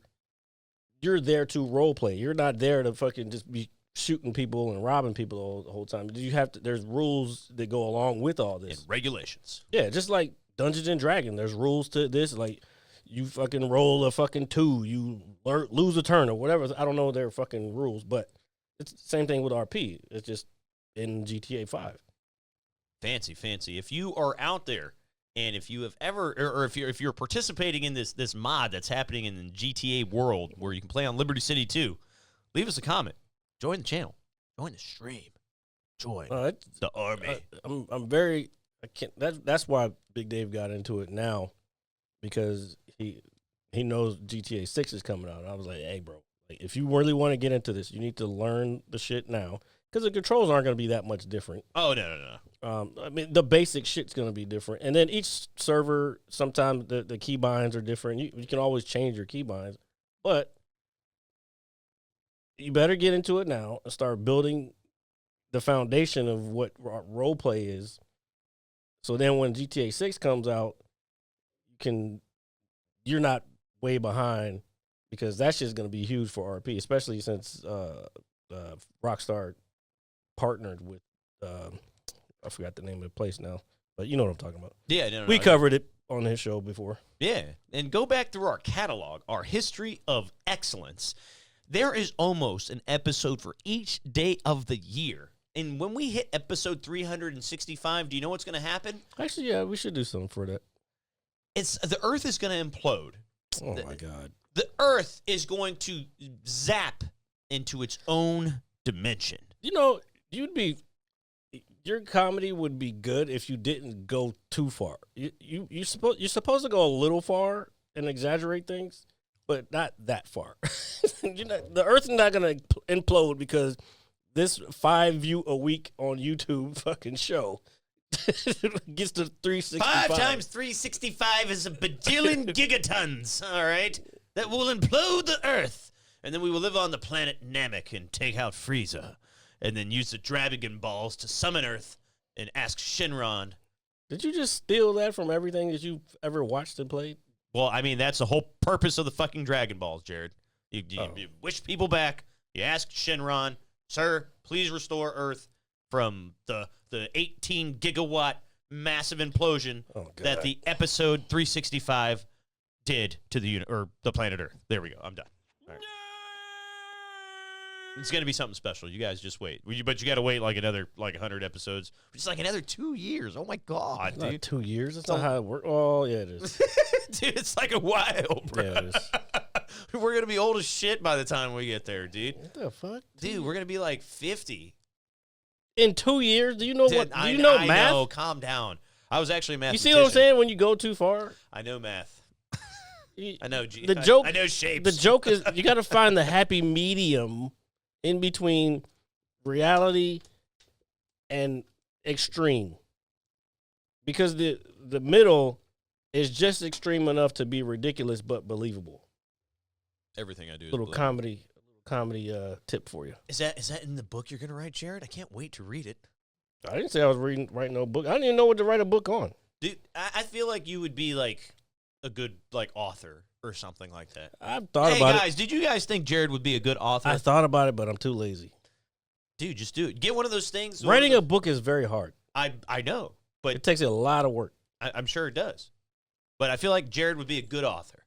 you're there to role play. You're not there to fucking just be shooting people and robbing people the whole time. There's rules that go along with all this. And regulations. Yeah, just like Dungeons and Dragons, there's rules to this. Like, you fucking roll a fucking 2, you lose a turn or whatever. I don't know their fucking rules, but it's the same thing with RP. It's just in GTA 5. Fancy. If you are out there, and if you have ever, or if you're participating in this mod that's happening in the GTA world where you can play on Liberty City 2, leave us a comment. Join the channel. Join the stream. Join the army. I'm very. I can't. That's why Big Dave got into it now, because he knows GTA 6 is coming out. And I was like, hey, bro, like, if you really want to get into this, you need to learn the shit now, because the controls aren't going to be that much different. Oh, no. I mean, the basic shit's going to be different. And then each server, sometimes the keybinds are different. You can always change your keybinds. But you better get into it now and start building the foundation of what role play is. So then when GTA 6 comes out, you're not way behind, because that's just going to be huge for RP, especially since Rockstar partnered with I forgot the name of the place now, but you know what I'm talking about. Yeah, no, we covered it on his show before. Yeah, and go back through our catalog, our history of excellence. There is almost an episode for each day of the year. And when we hit episode 365, do you know what's going to happen? Actually, yeah, we should do something for that. The Earth is going to implode. Oh, my God. The Earth is going to zap into its own dimension. You know, your comedy would be good if you didn't go too far. You're supposed to go a little far and exaggerate things, but not that far. The Earth is not going to implode because this 5 view a week on YouTube fucking show gets to 365. 5 times 365 is a bajillion gigatons, all right? That will implode the Earth. And then we will live on the planet Namek and take out Frieza. And then use the Dragon Balls to summon Earth and ask Shenron. Did you just steal that from everything that you've ever watched and played? Well, I mean, that's the whole purpose of the fucking Dragon Balls, Jared. You wish people back. You ask Shenron, sir, please restore Earth from the 18 gigawatt massive implosion that the episode 365 did to the planet Earth. There we go. I'm done. All right. It's gonna be something special. You guys just wait. But you got to wait like another 100 episodes, which is like another 2 years. Oh my god, It's dude! not 2 years. That's not how it works. Oh yeah, it is. Dude, it's like a while, bro. Yeah, it is. We're gonna be old as shit by the time we get there, dude. What the fuck, Dude, we're gonna be like 50 in 2 years. Do you know what? Do I you know I math? know. Calm down. I was actually a You mathematician. see what I'm saying? When you go too far, I know math. I know. The joke. I know shapes. The joke is you got to find the happy medium in between reality and extreme, because the middle is just extreme enough to be ridiculous but believable. Everything I do is Little believable. comedy tip for you. Is that in the book you're gonna write, Jared? I can't wait to read it. I didn't say I was writing no book. I didn't even know what to write a book on. Dude, I feel like you would be like a good author or something like that. I've thought Hey about guys, did you guys think Jared would be a good author? I thought about it, but I'm too lazy. Dude, just do it. Get one of those things. Writing a book is very hard. I know, but It takes a lot of work. I'm sure it does. But I feel like Jared would be a good author.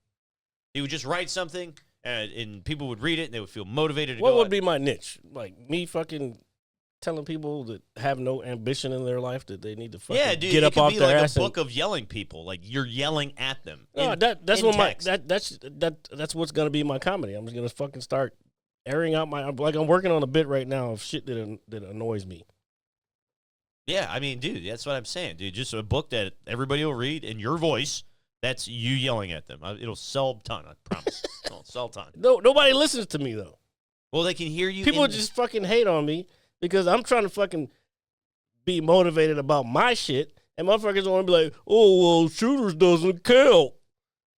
He would just write something, and people would read it, and they would feel motivated to What go would out. be my niche? Like me fucking telling people that have no ambition in their life that they need to fucking Yeah, dude, get it up could off be their like ass. a book of yelling people. Like you're yelling at them. No, in- that's in what text. that's what's gonna be my comedy. I'm just gonna fucking start airing out I'm working on a bit right now of shit that annoys me. Yeah, I mean, dude, that's what I'm saying, dude. Just a book that everybody will read in your voice. That's you yelling at them. It'll sell a ton, I promise. It'll sell a ton. No, nobody listens to me though. Well, they can hear you. People just fucking hate on me because I'm trying to fucking be motivated about my shit, and motherfuckers want to be like, "Oh, well, shooters doesn't count."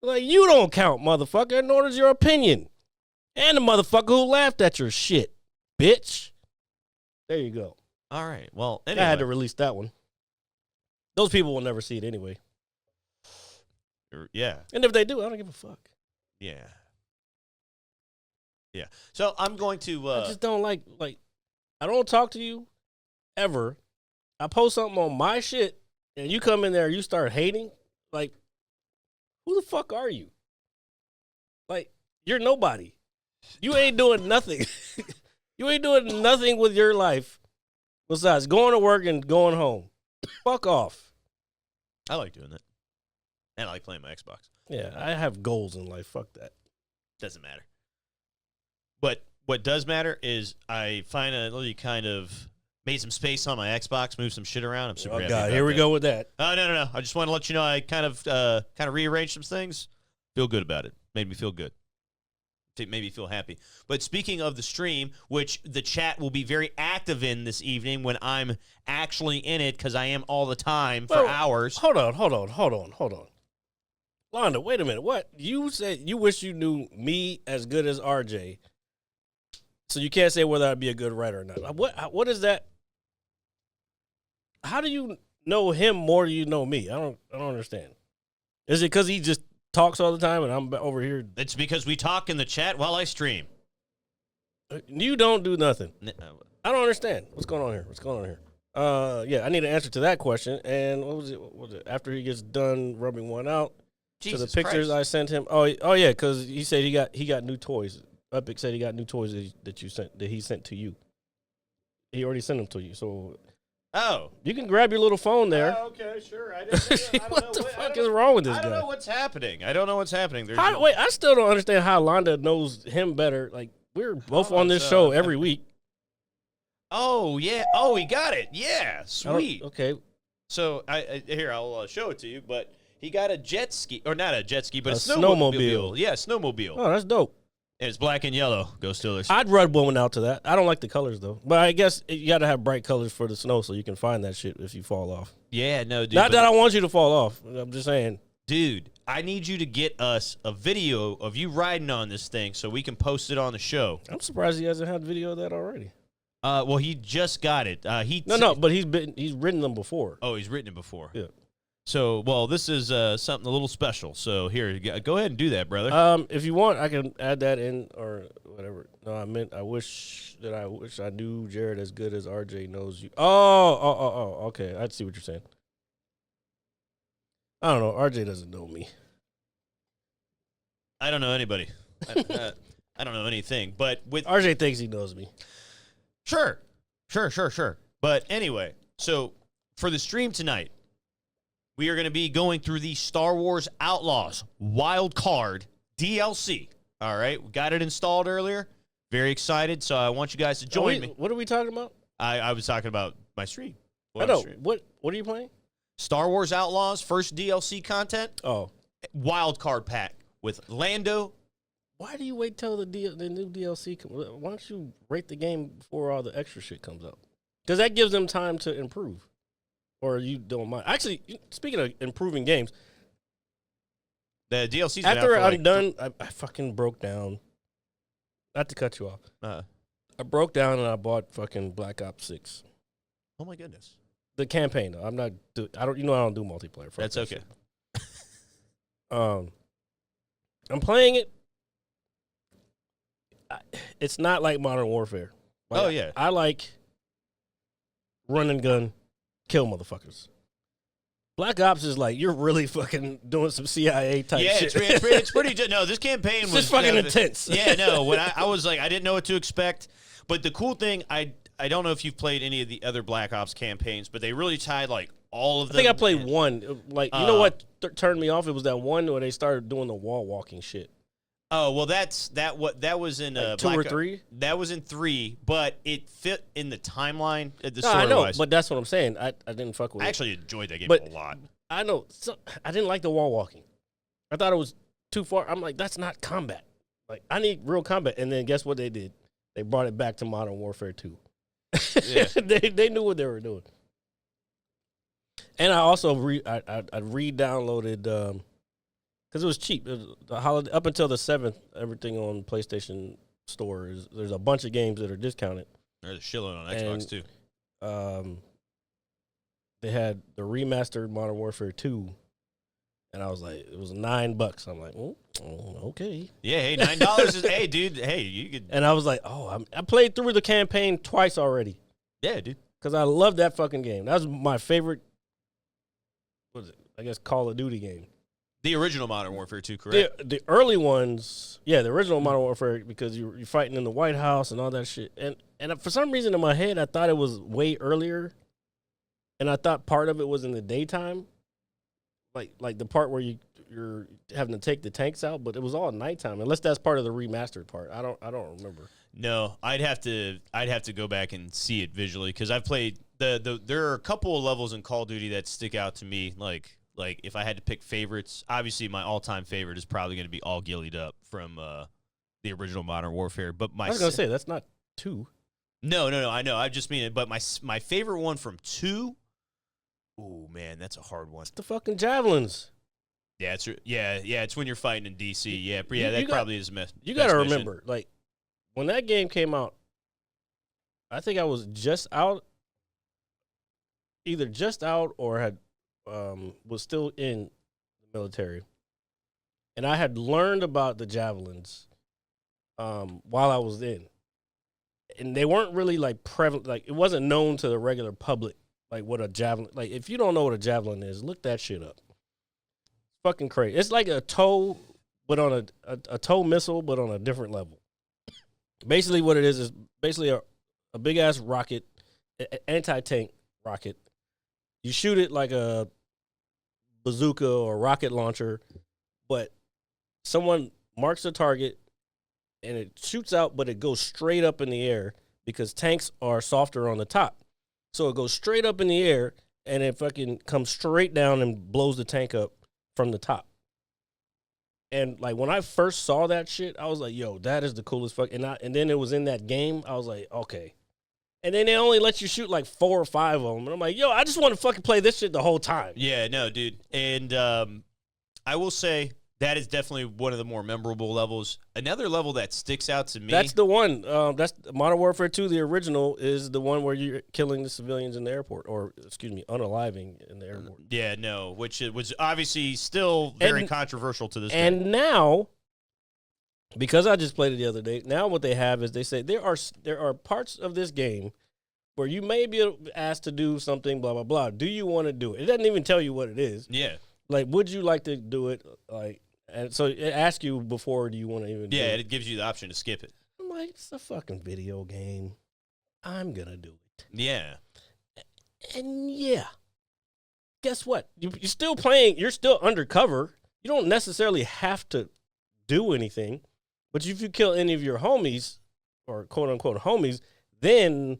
Like, you don't count, motherfucker, nor does your opinion. And the motherfucker who laughed at your shit, bitch. There you go. All right. Well, I anyway. had to release that one. Those people will never see it anyway. Yeah. And if they do, I don't give a fuck. Yeah. Yeah. So I'm going to. I just don't like, I don't talk to you ever. I post something on my shit, and you come in there and you start hating. Like, who the fuck are you? Like, you're nobody. You ain't doing nothing. You ain't doing nothing with your life besides going to work and going home. Fuck off. I like doing that. And I like playing my Xbox. Yeah, I have goals in life. Fuck that. Doesn't matter. But what does matter is I finally kind of made some space on my Xbox, moved some shit around. I'm super happy about Here we that. go with that. Oh, no. I just want to let you know I kind of rearranged some things. Feel good about it. Made me feel good. It made me feel happy. But speaking of the stream, which the chat will be very active in this evening when I'm actually in it, because I am all the time for hours. Hold on. Londa, wait a minute. What? You said you wish you knew me as good as RJ. So you can't say whether I'd be a good writer or not. What is that? How do you know him more than you know me? I don't understand. Is it because he just talks all the time and I'm over here? It's because we talk in the chat while I stream. You don't do nothing. I don't understand. What's going on here? Yeah, I need an answer to that question. And what was it? After he gets done rubbing one out, Jesus to the pictures Christ. I sent him. Oh yeah, because he said he got new toys. Epic said he got new toys that he sent to you. He already sent them to you, so Oh. you can grab your little phone there. Oh, okay, sure. I didn't, What the fuck is wrong with this I don't guy? know what's happening. There's Wait, I still don't understand how Londa knows him better. Like, we're both on this show every week. Oh, yeah. Oh, he got it. Yeah. Sweet. Okay. So, here, I'll show it to you, but he got a jet ski, or not a jet ski, but a snowmobile. snowmobile. Yeah, snowmobile. Oh, that's dope. And it's black and yellow. Go Steelers. I'd rub one out to that. I don't like the colors, though. But I guess you got to have bright colors for the snow so you can find that shit if you fall off. Yeah, no, dude. Not that I want you to fall off. I'm just saying. Dude, I need you to get us a video of you riding on this thing so we can post it on the show. I'm surprised he hasn't had video of that already. Well, he just got it. But he's ridden them before. Oh, he's written it before. Yeah. So, well, this is something a little special. So here, go ahead and do that, brother. If you want, I can add that in or whatever. No, I wish I knew Jared as good as RJ knows you. Oh, okay. I see what you're saying. I don't know. RJ doesn't know me. I don't know anybody. I don't know anything. But with RJ thinks he knows me. Sure. But anyway, so for the stream tonight, we are going to be going through the Star Wars Outlaws Wild Card DLC. All right, we got it installed earlier. Very excited, so I want you guys to join me. What are we talking about? I was talking about my stream. I know. What are you playing? Star Wars Outlaws, first DLC content. Oh. Wild Card pack with Lando. Why do you wait till the new DLC comes? Why don't you rate the game before all the extra shit comes out? Because that gives them time to improve. Or you don't mind. Actually, speaking of improving games, the DLC's after I'm done, I fucking broke down. Not to cut you off. I broke down and I bought fucking Black Ops 6. Oh my goodness. The campaign, though. I don't do multiplayer. That's okay. I'm playing it. It's not like Modern Warfare. Like, oh yeah. I like run and gun, kill motherfuckers. Black Ops is like you're really fucking doing some CIA type shit. Yeah, it's pretty. No, this campaign was just fucking intense. Yeah, no. When I was like, I didn't know what to expect. But the cool thing, I don't know if you've played any of the other Black Ops campaigns, but they really tied like all of them. I think I played one. Like you know what turned me off? It was that one where they started doing the wall walking shit. Oh well, that was in like 2 or 3. That was in 3, but it fit in the timeline. I know, but that's what I'm saying. I didn't fuck with it. I actually enjoyed that game a lot. I know. I didn't like the wall walking. I thought it was too far. I'm like, that's not combat. Like I need real combat. And then guess what they did? They brought it back to Modern Warfare 2. Yeah. they knew what they were doing. And I also re-downloaded because it was cheap. It was the holiday up until the 7th. Everything on PlayStation Store there's a bunch of games that are discounted. There's a shitload on Xbox too. They had the remastered Modern Warfare 2, and I was like, it was $9. I'm like, oh, okay. Yeah, hey, $9 is hey, dude. Hey, you could. And I was like, I played through the campaign twice already. Yeah, dude. Because I love that fucking game. That was my favorite. What is it? I guess Call of Duty game. The original Modern Warfare 2, correct? The early ones, yeah, the original Modern Warfare, because you're fighting in the White House and all that shit. And for some reason in my head, I thought it was way earlier. And I thought part of it was in the daytime, like the part where you're having to take the tanks out, but it was all at nighttime. Unless that's part of the remastered part. I don't remember. No, I'd have to go back and see it visually because I've played there are a couple of levels in Call of Duty that stick out to me. Like if I had to pick favorites, obviously my all-time favorite is probably going to be All Gillied Up from the original Modern Warfare. But I was gonna say that's not 2. No, I know. I just mean it. But my favorite one from 2. Oh man, that's a hard one. It's the fucking javelins. Yeah, it's when you're fighting in DC. Yeah, that probably is a You got to remember, like when that game came out, I think I was either just out or had was still in the military, and I had learned about the javelins while I was in, and they weren't really like prevalent. Like it wasn't known to the regular public. Like what a javelin, like if you don't know what a javelin is, look that shit up. Fucking crazy. It's like a tow, but on a tow missile, but on a different level. Basically what it is basically a big ass rocket, anti-tank rocket. You shoot it like a bazooka or rocket launcher, but someone marks the target and it shoots out, but it goes straight up in the air because tanks are softer on the top. So it goes straight up in the air, and it fucking comes straight down and blows the tank up from the top. And like when I first saw that shit, I was like, "Yo, that is the coolest fuck." And then it was in that game. I was like, "Okay." And then they only let you shoot like 4 or 5 of them, and I'm like, "Yo, I just want to fucking play this shit the whole time." Yeah, no, dude. And I will say that is definitely one of the more memorable levels. Another level that sticks out to me. That's the one. That's Modern Warfare 2, the original, is the one where you're killing the civilians in the airport, or, excuse me, unaliving in the airport. Yeah, no, which it was obviously still very controversial to this day. And now, because I just played it the other day, now what they have is they say there are parts of this game where you may be asked to do something, blah, blah, blah. Do you want to do it? It doesn't even tell you what it is. Yeah. Like, would you like to do it? Like, And so it asks you before, do you want to even? Yeah, do it? it gives you the option to skip it. I'm like, it's a fucking video game. I'm gonna do it. Yeah. And yeah, guess what? You're still playing. You're still undercover. You don't necessarily have to do anything. But if you kill any of your homies, or quote unquote homies, then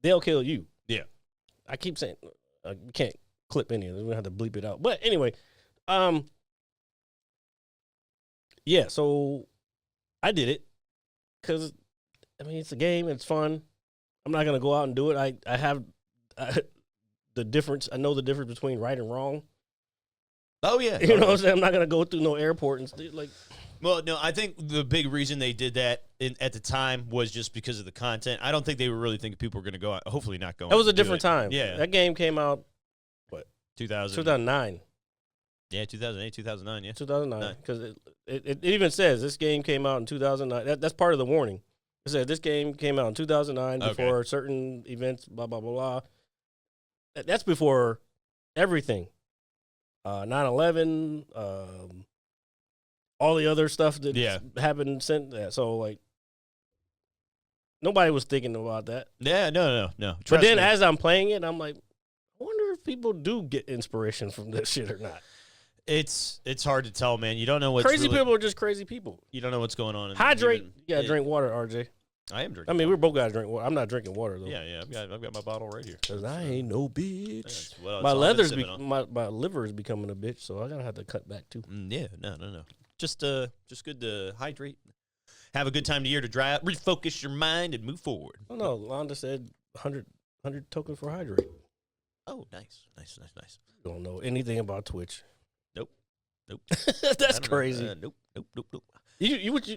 they'll kill you. Yeah. I keep saying you can't clip any of it. We have to bleep it out. But anyway, yeah. So I did it because I mean it's a game. It's fun. I'm not gonna go out and do it. I have the difference. I know the difference between right and wrong. Oh, yeah. You know what I'm saying? I'm not gonna go through no airport and like. Well, no, I think the big reason they did that at the time was just because of the content. I don't think they were really thinking people were going to go out. Hopefully not going. That was a different time. Yeah. That game came out, 2009. 2009. Yeah, 2008, 2009, yeah. 2009. Because it even says this game came out in 2009. That's part of the warning. It said this game came out in 2009 before certain events, blah, blah, blah, blah. That's before everything. 9/11, all the other stuff that happened since that. So, like, nobody was thinking about that. Yeah, no. But then me. as I'm playing it, I'm like, I wonder if people do get inspiration from this shit or not. It's hard to tell, man. You don't know what's Crazy people are just crazy people. You don't know what's going on. Hydrate. You gotta drink water, RJ. I am drinking. I mean, we both gotta drink water. I'm not drinking water though. Yeah. I've got my bottle right here. Cause I ain't no bitch. Well, My liver is becoming a bitch, so I gotta have to cut back too. Yeah, no. Just good to hydrate. Have a good time of year to dry out, refocus your mind, and move forward. Oh no, Londa said 100 tokens for hydrate. Oh, nice. Don't know anything about Twitch. Nope. That's crazy. Nope.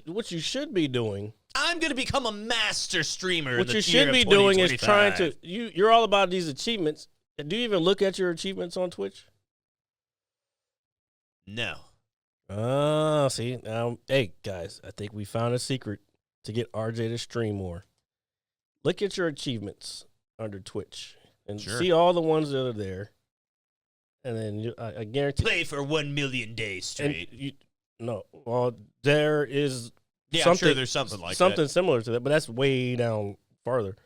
What you should be doing. I'm gonna become a master streamer. What you should be doing is trying to. You're all about these achievements. Do you even look at your achievements on Twitch? No. See now, hey guys, I think we found a secret to get RJ to stream more. Look at your achievements under Twitch and see all the ones that are there. And then I guarantee play for 1 million days straight. Well, there is I'm sure there's something like something similar to that, but that's way down farther.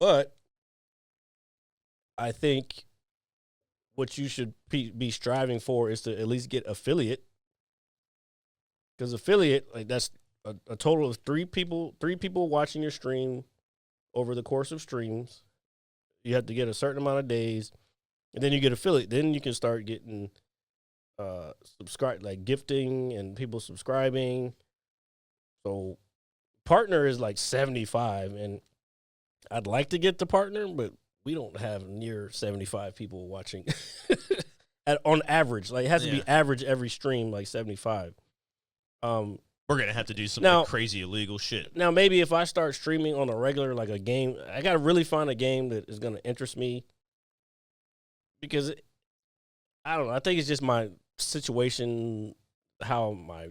But I think what you should be striving for is to at least get affiliate, because affiliate, like, that's a total of three people watching your stream over the course of streams. You have to get a certain amount of days. And then you get affiliate. Then you can start getting gifting and people subscribing. So partner is like 75, and I'd like to get the partner, but we don't have near 75 people watching on average. Like, it has to be average every stream, like 75. We're gonna have to do some crazy illegal shit. Now, maybe if I start streaming on a regular, like a game, I gotta really find a game that is gonna interest me. Because, I don't know, I think it's just my situation, how my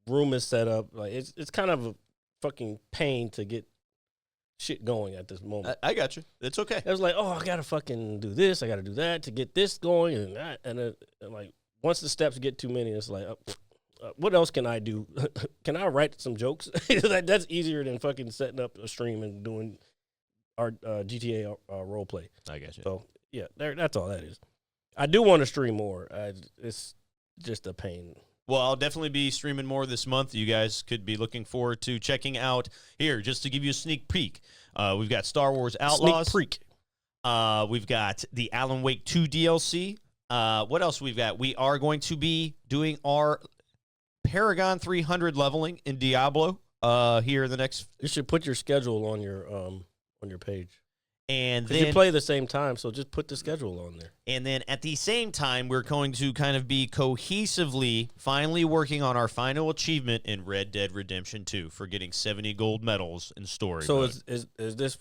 room is set up. Like, it's kind of a fucking pain to get shit going at this moment. I got you. It's okay. I was like, I got to fucking do this, I got to do that to get this going and that. And like, once the steps get too many, it's like, what else can I do? Can I write some jokes? That's easier than fucking setting up a stream and doing our GTA role play. I got you. So, yeah, that's all that is. I do want to stream more. It's just a pain. Well, I'll definitely be streaming more this month. You guys could be looking forward to checking out here, just to give you a sneak peek. We've got Star Wars Outlaws. Sneak peek. We've got the Alan Wake 2 DLC. What else we've got? We are going to be doing our Paragon 300 leveling in Diablo here in the next. You should put your schedule on your page. And then you play the same time, so just put the schedule on there. And then at the same time, we're going to kind of be cohesively finally working on our final achievement in Red Dead Redemption 2 for getting 70 gold medals in story. So mode. is this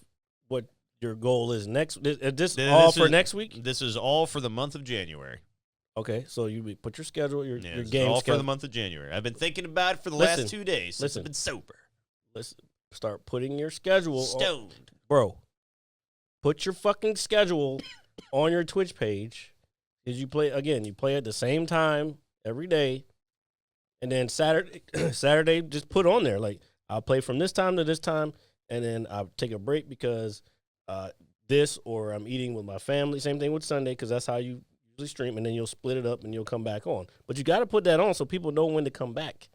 what your goal is next? Is this all for next week? This is all for the month of January. Okay, so you put your schedule, your game all schedule. for the month of January. I've been thinking about it for the last 2 days since I've been sober. Let's start putting your schedule. Stoned. Bro. Put your fucking schedule on your Twitch page. Because you play at the same time every day. And then Saturday, just put on there like I'll play from this time to this time, and then I'll take a break because this or I'm eating with my family. Same thing with Sunday because that's how you usually stream, and then you'll split it up and you'll come back on. But you got to put that on so people know when to come back.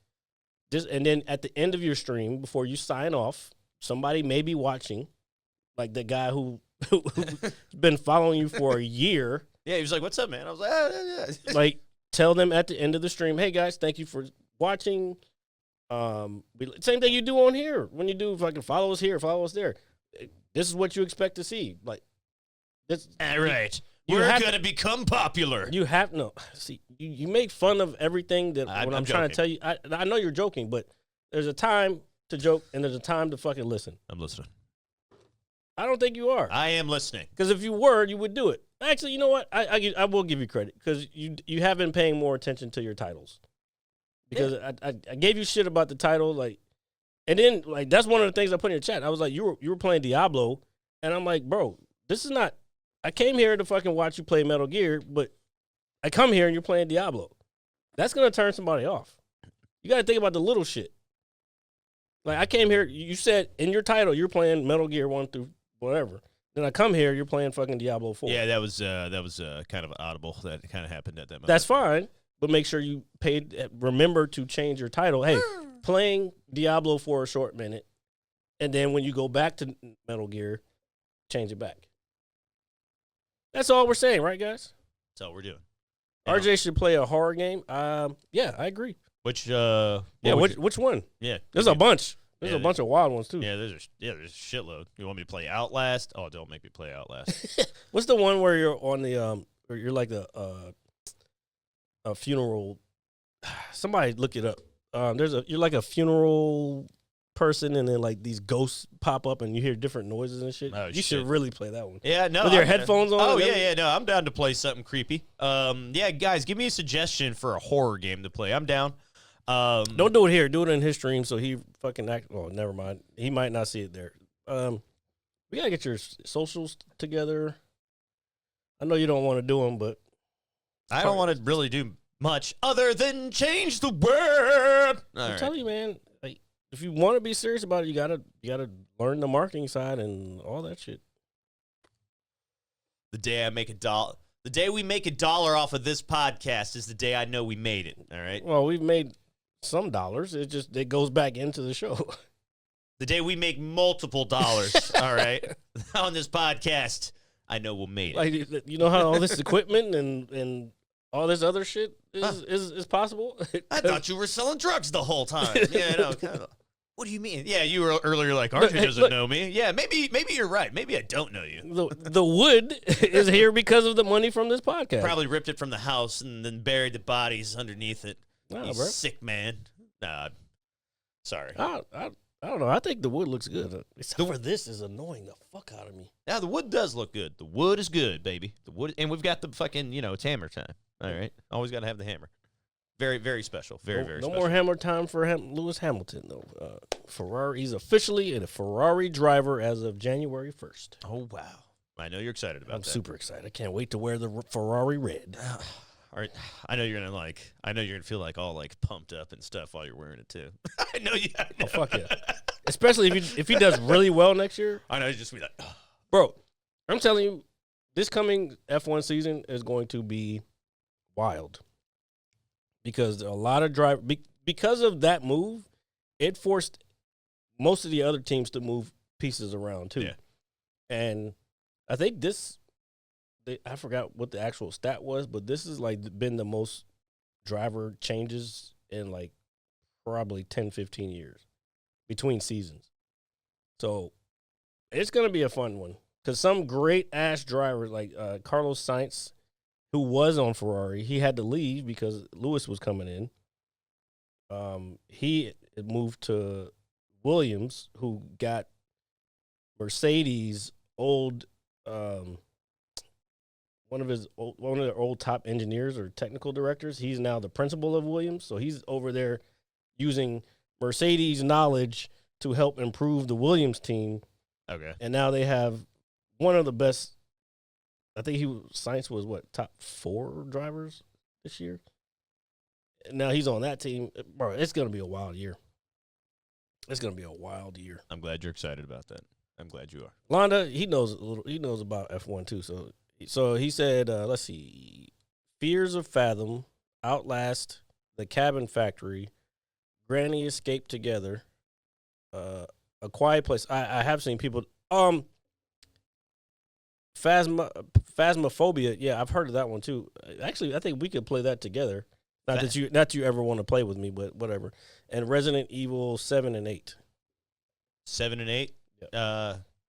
And then at the end of your stream, before you sign off, somebody may be watching, like the guy who's been following you for a year. Yeah, he was like, "What's up, man?" I was like, yeah. Like, tell them at the end of the stream, "Hey guys, thank you for watching." Same thing you do on here when you do fucking follow us here, follow us there. This is what you expect to see. Like this, all right. You We're have gonna become popular. You have no see. You make fun of everything that when I'm trying to tell you. I know you're joking, but there's a time to joke and there's a time to fucking listen. I'm listening. I don't think you are. I am listening. Because if you were, you would do it. Actually, you know what? I will give you credit because you have been paying more attention to your titles. Because I gave you shit about the title, like, and then like that's one of the things I put in the chat. I was like, you were playing Diablo, and I'm like, bro, this is not. I came here to fucking watch you play Metal Gear, but I come here and you're playing Diablo. That's gonna turn somebody off. You got to think about the little shit. Like I came here, you said in your title you're playing Metal Gear 1 through whatever. Then I come here, you're playing fucking Diablo 4. Yeah, that was kind of audible. That kind of happened at that moment. That's fine, but make sure you remember to change your title. Hey, playing Diablo for a short minute, and then when you go back to Metal Gear, change it back. That's all we're saying, right, guys? That's all we're doing. RJ should play a horror game. Yeah, I agree. Which which one? Yeah, There's a bunch. There's Yeah, a bunch of wild ones too. there's a shitload. You want me to play Outlast? Oh, don't make me play Outlast. What's the one where you're on the or you're like a funeral? Somebody look it up. You're like a funeral person, and then like these ghosts pop up, and you hear different noises and shit. Oh, you should really play that one. Yeah, no. With your headphones on. Oh yeah, no. I'm down to play something creepy. Yeah, guys, give me a suggestion for a horror game to play. I'm down. Don't do it here. Do it in his stream so he fucking act. Oh, never mind. He might not see it there. We gotta get your socials together. I know you don't want to do them, but I don't want to really do much other than change the world. I'm telling you, man. Like, if you want to be serious about it, you gotta learn the marketing side and all that shit. The day I make $1, the day we make $1 off of this podcast is the day I know we made it. All right. Well, we've made some dollars. It goes back into the show. The day we make multiple dollars, all right, on this podcast, I know we'll made it. Like, you know how all this equipment and all this other shit is possible? I thought you were selling drugs the whole time. Yeah, no, kind of. What do you mean? Yeah, you were earlier like, RJ doesn't know me. Yeah, maybe you're right. Maybe I don't know you. The wood is here because of the money from this podcast. Probably ripped it from the house and then buried the bodies underneath it. Nah, You bro. sick man. Nah, sorry. I don't know. I think the wood looks good. This is annoying the fuck out of me. Now the wood does look good. The wood is good, baby. The wood, and we've got the fucking, it's hammer time. All right, always got to have the hammer. Very, very special. Very No special. more hammer time for Lewis Hamilton, though. Ferrari, he's officially a Ferrari driver as of January 1st. Oh wow! I know you're excited about I'm that. super excited. I can't wait to wear the Ferrari red. All right, I know you're gonna feel like all like pumped up and stuff while you're wearing it too. I know you. I know. Oh, fuck yeah! Especially if he does really well next year. I know you just be like, Bro, I'm telling you, this coming F1 season is going to be wild. Because a lot of because of that move, it forced most of the other teams to move pieces around too. Yeah. And I think I forgot what the actual stat was, but this is like been the most driver changes in like probably 10, 15 years between seasons. So it's going to be a fun one because some great ass drivers like Carlos Sainz, who was on Ferrari, he had to leave because Lewis was coming in. He moved to Williams, who got Mercedes' old one of their old top engineers or technical directors. He's now the principal of Williams, so he's over there using Mercedes' knowledge to help improve the Williams team. okay. And now they have one of the best. I think Sainz was top 4 drivers this year. now he's on that team. Bro, it's going to be a wild year. It's going to be a wild year. I'm glad you're excited about that. I'm glad you are. Londa, he knows a little. He knows about F1 too. So he said, let's see, Fears of Fathom, Outlast, The Cabin Factory, Granny Escape Together, A Quiet Place. I have seen people. Phasmophobia. Yeah, I've heard of that one too. Actually, I think we could play that together. Not that you ever want to play with me, but whatever. And Resident Evil 7 and 8. 7 and 8.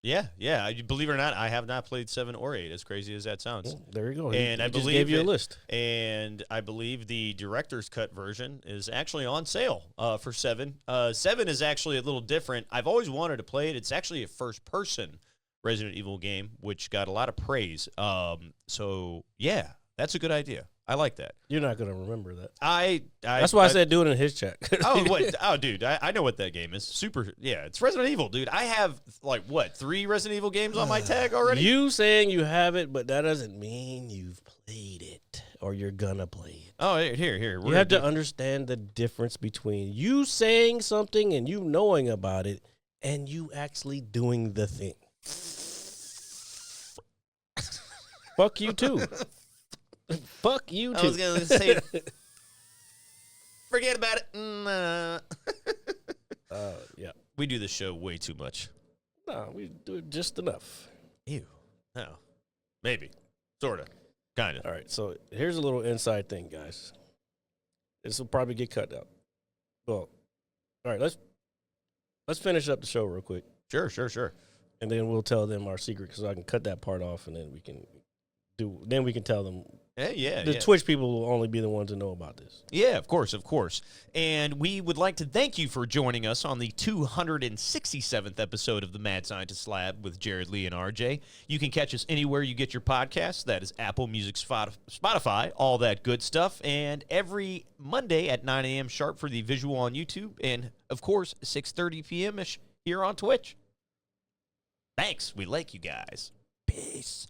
Yep. Yeah. Believe it or not, I have not played 7 or 8. As crazy as that sounds. There you go. And I just believe gave you a list. And I believe the director's cut version is actually on sale for 7. 7 is actually a little different. I've always wanted to play it. It's actually a first-person Resident Evil game, which got a lot of praise. So yeah, that's a good idea. I like that. You're not gonna remember that. That's why I said do it in his chat. Dude, I know what that game is. Super. Yeah, it's Resident Evil, dude. I have 3 Resident Evil games on my tag already. You saying you have it, but that doesn't mean you've played it or you're gonna play it. Oh, here. You have to understand the difference between you saying something and you knowing about it, and you actually doing the thing. Fuck you too. Fuck you too. I was gonna say, forget about it. Nah. Yeah. We do this show way too much. No, we do it just enough. Ew. No. Maybe. Sorta. Kinda. All right. So here's a little inside thing, guys. This will probably get cut out. Well, all right. Let's finish up the show real quick, Sure. and then we'll tell them our secret because I can cut that part off, and then we can tell them. Yeah. The Twitch people will only be the ones to know about this. Yeah, of course. And we would like to thank you for joining us on the 267th episode of the Mad Scientist Lab with Jared Lee and RJ. You can catch us anywhere you get your podcasts. That is Apple Music, Spotify, all that good stuff. And every Monday at 9 a.m. sharp for the visual on YouTube. And, of course, 6:30 p.m.-ish here on Twitch. Thanks. We like you guys. Peace.